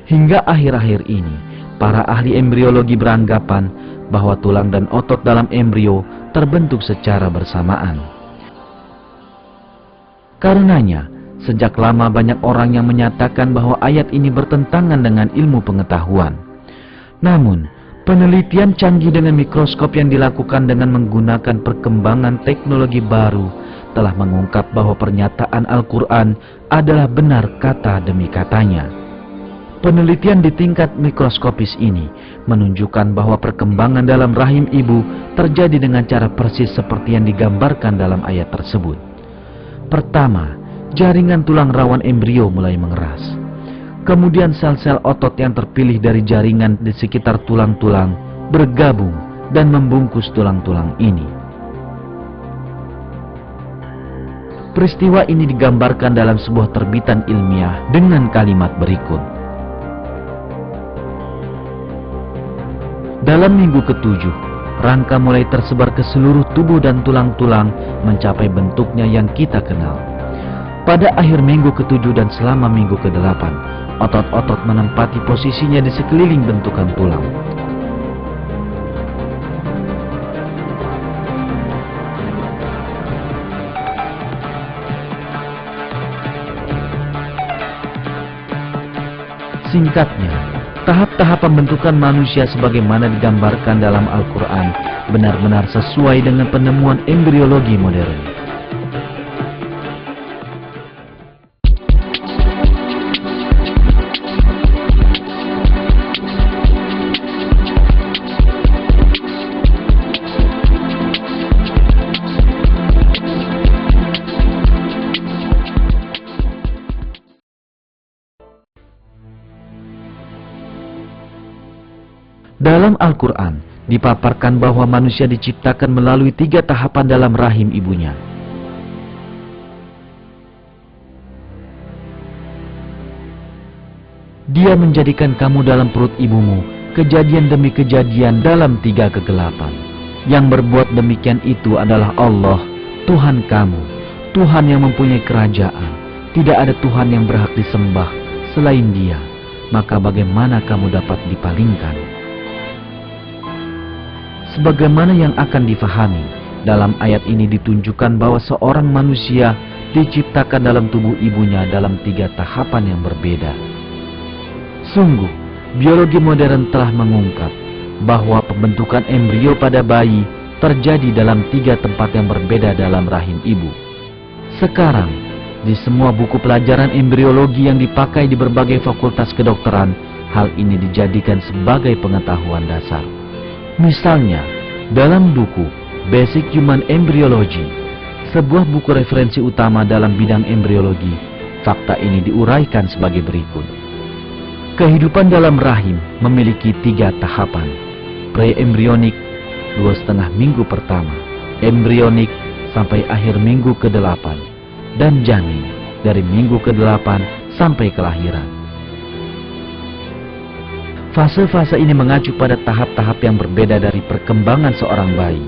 Hingga akhir-akhir ini, para ahli embriologi beranggapan bahwa tulang dan otot dalam embrio terbentuk secara bersamaan. Karenanya, sejak lama banyak orang yang menyatakan bahwa ayat ini bertentangan dengan ilmu pengetahuan. Namun, Penelitian canggih dengan mikroskop yang dilakukan dengan menggunakan perkembangan teknologi baru telah mengungkap bahwa pernyataan Al-Quran adalah benar kata demi katanya. Penelitian di tingkat mikroskopis ini menunjukkan bahwa perkembangan dalam rahim ibu terjadi dengan cara persis seperti yang digambarkan dalam ayat tersebut. Pertama, jaringan tulang rawan embrio mulai mengeras. Kemudian sel-sel otot yang terpilih dari jaringan di sekitar tulang-tulang bergabung dan membungkus tulang-tulang ini. Peristiwa ini digambarkan dalam sebuah terbitan ilmiah dengan kalimat berikut. Dalam minggu ketujuh, rangka mulai tersebar ke seluruh tubuh dan tulang-tulang mencapai bentuknya yang kita kenal. Pada akhir minggu ketujuh dan selama minggu ke-8, otot-otot menempati posisinya di sekeliling bentukan tulang. Singkatnya, tahap-tahap pembentukan manusia sebagaimana digambarkan dalam Al-Quran benar-benar sesuai dengan penemuan embriologi modern. Dalam Al-Quran, dipaparkan bahwa manusia diciptakan melalui 3 tahapan dalam rahim ibunya. Dia menjadikan kamu dalam perut ibumu, kejadian demi kejadian dalam 3 kegelapan. Yang berbuat demikian itu adalah Allah, Tuhan kamu, Tuhan yang mempunyai kerajaan. Tidak ada Tuhan yang berhak disembah selain Dia. Maka bagaimana kamu dapat dipalingkan? Sebagaimana yang akan difahami, dalam ayat ini ditunjukkan bahwa seorang manusia diciptakan dalam tubuh ibunya dalam 3 tahapan yang berbeda. Sungguh, biologi modern telah mengungkap bahwa pembentukan embrio pada bayi terjadi dalam 3 tempat yang berbeda dalam rahim ibu. Sekarang, di semua buku pelajaran embriologi yang dipakai di berbagai fakultas kedokteran, hal ini dijadikan sebagai pengetahuan dasar. Misalnya, dalam buku Basic Human Embryology, sebuah buku referensi utama dalam bidang embriologi, fakta ini diuraikan sebagai berikut. Kehidupan dalam rahim memiliki 3 tahapan. Pre-embryonik 2,5 minggu pertama, embryonik sampai akhir minggu ke-8, dan janin dari minggu ke-8 sampai kelahiran. Fase-fase ini mengacu pada tahap-tahap yang berbeda dari perkembangan seorang bayi.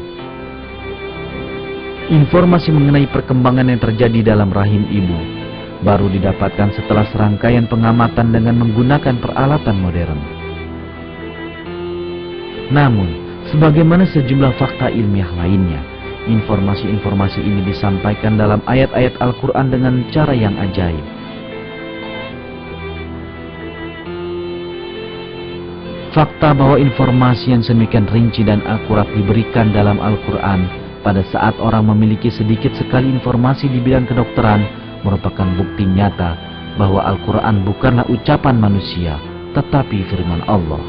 Informasi mengenai perkembangan yang terjadi dalam rahim ibu baru didapatkan setelah serangkaian pengamatan dengan menggunakan peralatan modern. Namun, sebagaimana sejumlah fakta ilmiah lainnya, informasi-informasi ini disampaikan dalam ayat-ayat Al-Quran dengan cara yang ajaib. Fakta bahwa informasi yang semikian rinci dan akurat diberikan dalam Al-Quran pada saat orang memiliki sedikit sekali informasi di bidang kedokteran merupakan bukti nyata bahwa Al-Quran bukanlah ucapan manusia, tetapi firman Allah.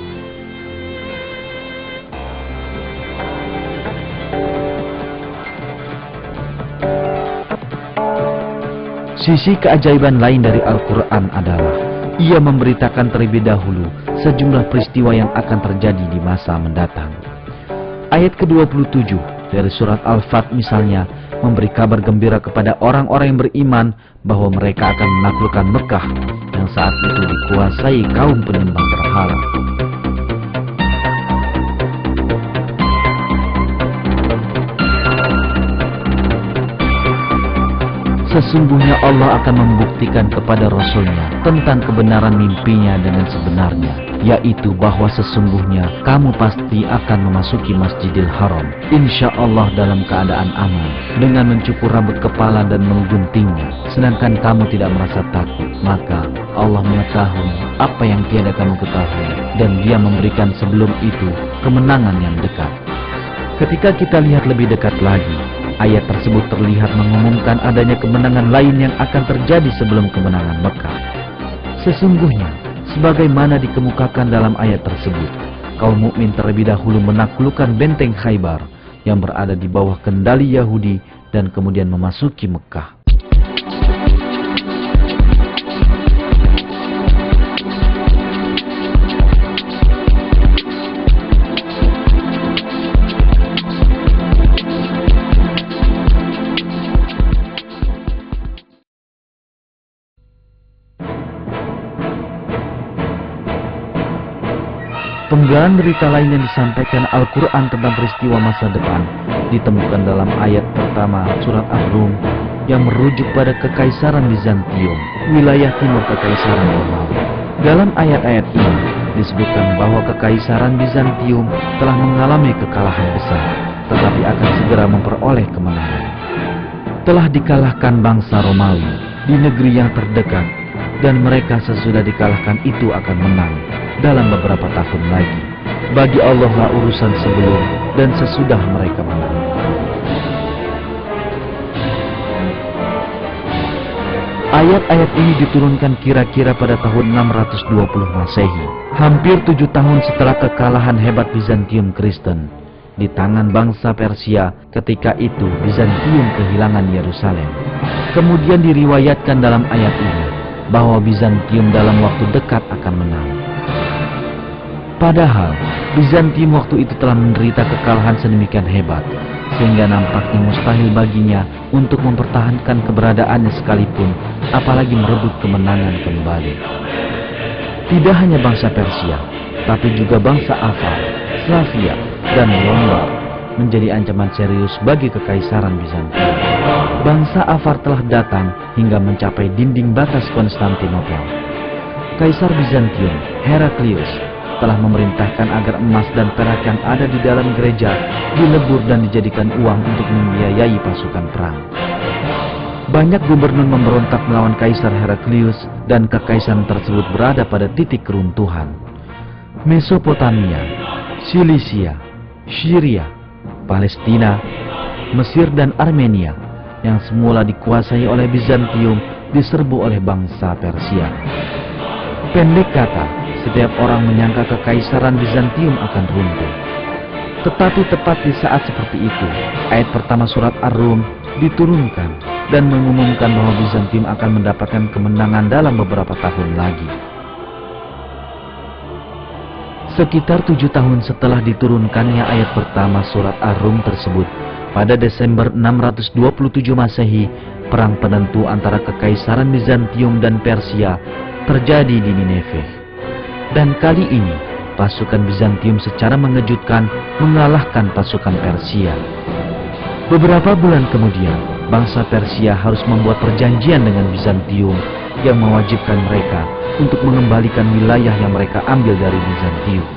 Sisi keajaiban lain dari Al-Quran adalah ia memberitakan terlebih dahulu sejumlah peristiwa yang akan terjadi di masa mendatang. Ayat ke-27 dari surat Al-Fat misalnya memberi kabar gembira kepada orang-orang yang beriman bahwa mereka akan menaklukkan Mekah yang saat itu dikuasai kaum penyembah berhala. Sesungguhnya Allah akan membuktikan kepada Rasul-Nya tentang kebenaran mimpinya dengan sebenarnya, yaitu bahwa sesungguhnya kamu pasti akan memasuki Masjidil Haram, insya Allah dalam keadaan aman, dengan mencukur rambut kepala dan mengguntingnya, sedangkan kamu tidak merasa takut. Maka Allah mengetahui apa yang tiada kamu ketahui, dan Dia memberikan sebelum itu kemenangan yang dekat. Ketika kita lihat lebih dekat lagi, ayat tersebut terlihat mengumumkan adanya kemenangan lain yang akan terjadi sebelum kemenangan Mekah. Sesungguhnya, sebagaimana dikemukakan dalam ayat tersebut, kaum mukmin terlebih dahulu menaklukkan benteng Khaybar yang berada di bawah kendali Yahudi dan kemudian memasuki Mekah. Penggalan berita lain yang disampaikan Al-Quran tentang peristiwa masa depan ditemukan dalam ayat pertama surat Ar-Rum yang merujuk pada Kekaisaran Bizantium, wilayah timur Kekaisaran Romawi. Dalam ayat-ayat ini disebutkan bahwa Kekaisaran Bizantium telah mengalami kekalahan besar, tetapi akan segera memperoleh kemenangan. Telah dikalahkan bangsa Romawi di negeri yang terdekat, dan mereka sesudah dikalahkan itu akan menang dalam beberapa tahun lagi. Bagi Allah lah urusan sebelum dan sesudah mereka menang. Ayat-ayat ini diturunkan kira-kira pada tahun 620 Masehi, hampir 7 tahun setelah kekalahan hebat Bizantium Kristen di tangan bangsa Persia. Ketika itu Bizantium kehilangan Yerusalem. Kemudian diriwayatkan dalam ayat ini bahwa Bizantium dalam waktu dekat akan menang. Padahal Bizantium waktu itu telah menderita kekalahan sedemikian hebat, sehingga nampaknya mustahil baginya untuk mempertahankan keberadaannya sekalipun, apalagi merebut kemenangan kembali. Tidak hanya bangsa Persia, tapi juga bangsa Avar, Slavia, dan Lombard menjadi ancaman serius bagi Kekaisaran Bizantium. Bangsa Avar telah datang hingga mencapai dinding batas Konstantinopel. Kaisar Bizantium, Heraklius, telah memerintahkan agar emas dan perak yang ada di dalam gereja dilebur dan dijadikan uang untuk membiayai pasukan perang. Banyak gubernur memberontak melawan Kaisar Heraklius dan kekaisaran tersebut berada pada titik keruntuhan. Mesopotamia, Silisia, Syria, Palestina, Mesir dan Armenia yang semula dikuasai oleh Bizantium diserbu oleh bangsa Persia. Pendek kata, setiap orang menyangka Kekaisaran Bizantium akan runtuh. Tetapi tepat di saat seperti itu, ayat pertama surat Ar-Rum diturunkan dan mengumumkan bahwa Bizantium akan mendapatkan kemenangan dalam beberapa tahun lagi. Sekitar 7 tahun setelah diturunkannya ayat pertama surat Ar-Rum tersebut, pada Desember 627 Masehi, perang penentu antara Kekaisaran Bizantium dan Persia terjadi di Nineveh. Dan kali ini, pasukan Bizantium secara mengejutkan mengalahkan pasukan Persia. Beberapa bulan kemudian, bangsa Persia harus membuat perjanjian dengan Bizantium yang mewajibkan mereka untuk mengembalikan wilayah yang mereka ambil dari Bizantium.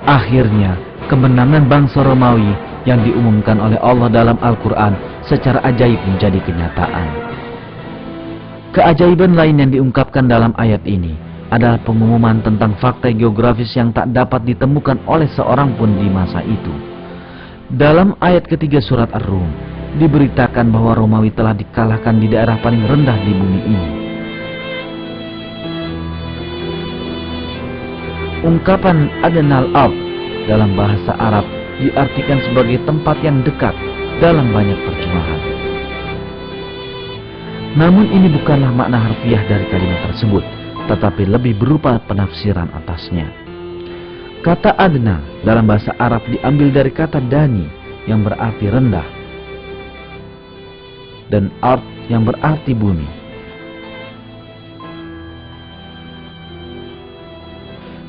Akhirnya, kemenangan bangsa Romawi yang diumumkan oleh Allah dalam Al-Quran secara ajaib menjadi kenyataan. Keajaiban lain yang diungkapkan dalam ayat ini adalah pengumuman tentang fakta geografis yang tak dapat ditemukan oleh seorang pun di masa itu. Dalam ayat ketiga surat Ar-Rum, diberitakan bahwa Romawi telah dikalahkan di daerah paling rendah di bumi ini. Ungkapan Adnal Ard dalam bahasa Arab diartikan sebagai tempat yang dekat dalam banyak terjemahan. Namun ini bukanlah makna harfiah dari kalimat tersebut, tetapi lebih berupa penafsiran atasnya. Kata adna dalam bahasa Arab diambil dari kata dani yang berarti rendah dan ard yang berarti bumi.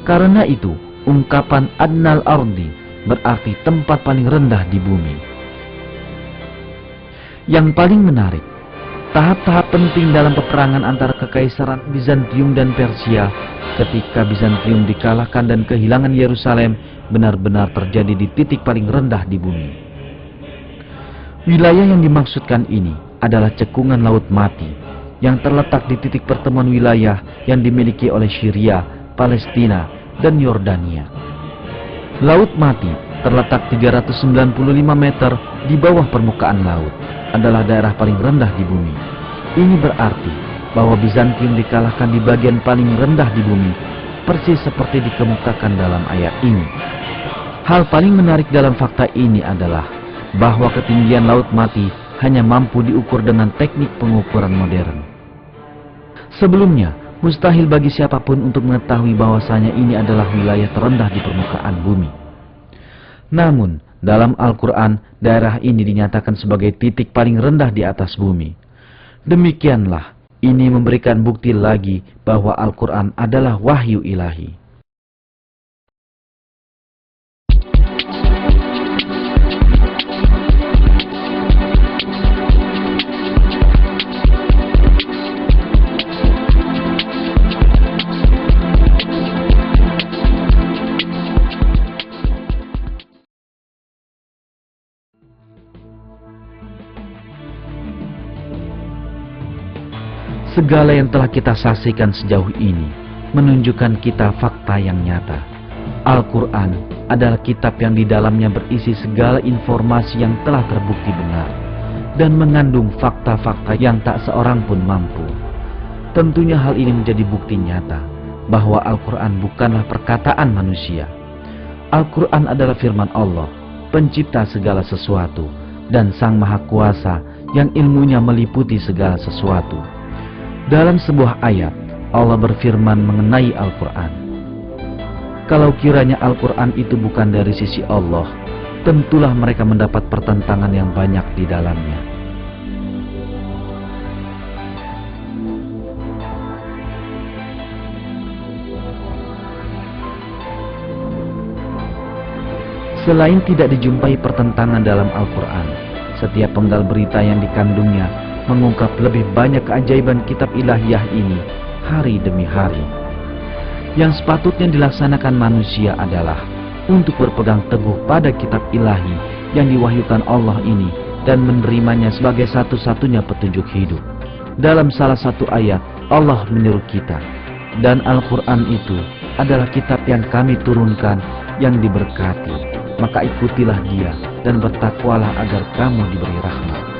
Karena itu, ungkapan adnal ardi berarti tempat paling rendah di bumi. Yang paling menarik, Tahap-tahap penting dalam peperangan antara kekaisaran Bizantium dan Persia ketika Bizantium dikalahkan dan kehilangan Yerusalem benar-benar terjadi di titik paling rendah di bumi. Wilayah yang dimaksudkan ini adalah cekungan Laut Mati yang terletak di titik pertemuan wilayah yang dimiliki oleh Syria, Palestina, dan Yordania. Laut Mati terletak 395 meter di bawah permukaan laut, adalah daerah paling rendah di bumi. Ini berarti bahwa Bizantium dikalahkan di bagian paling rendah di bumi, persis seperti dikemukakan dalam ayat ini. Hal paling menarik dalam fakta ini adalah bahwa ketinggian Laut Mati hanya mampu diukur dengan teknik pengukuran modern. Sebelumnya, mustahil bagi siapapun untuk mengetahui bahwasanya ini adalah wilayah terendah di permukaan bumi. Namun, dalam Al-Quran, daerah ini dinyatakan sebagai titik paling rendah di atas bumi. Demikianlah, ini memberikan bukti lagi bahwa Al-Quran adalah wahyu ilahi. Segala yang telah kita saksikan sejauh ini menunjukkan kita fakta yang nyata. Al-Quran adalah kitab yang di dalamnya berisi segala informasi yang telah terbukti benar dan mengandung fakta-fakta yang tak seorang pun mampu. Tentunya hal ini menjadi bukti nyata bahwa Al-Quran bukanlah perkataan manusia. Al-Quran adalah firman Allah, pencipta segala sesuatu, dan Sang Maha Kuasa yang ilmunya meliputi segala sesuatu. Dalam sebuah ayat, Allah berfirman mengenai Al-Quran. Kalau kiranya Al-Quran itu bukan dari sisi Allah, tentulah mereka mendapat pertentangan yang banyak di dalamnya. Selain tidak dijumpai pertentangan dalam Al-Quran, setiap penggal berita yang dikandungnya mengungkap lebih banyak keajaiban kitab ilahiyah ini hari demi hari. Yang sepatutnya dilaksanakan manusia adalah untuk berpegang teguh pada kitab ilahi yang diwahyukan Allah ini dan menerimanya sebagai satu-satunya petunjuk hidup. Dalam salah satu ayat, Allah menyuruh kita, dan Al-Quran itu adalah kitab yang kami turunkan yang diberkati, maka ikutilah dia dan bertakwalah agar kamu diberi rahmat.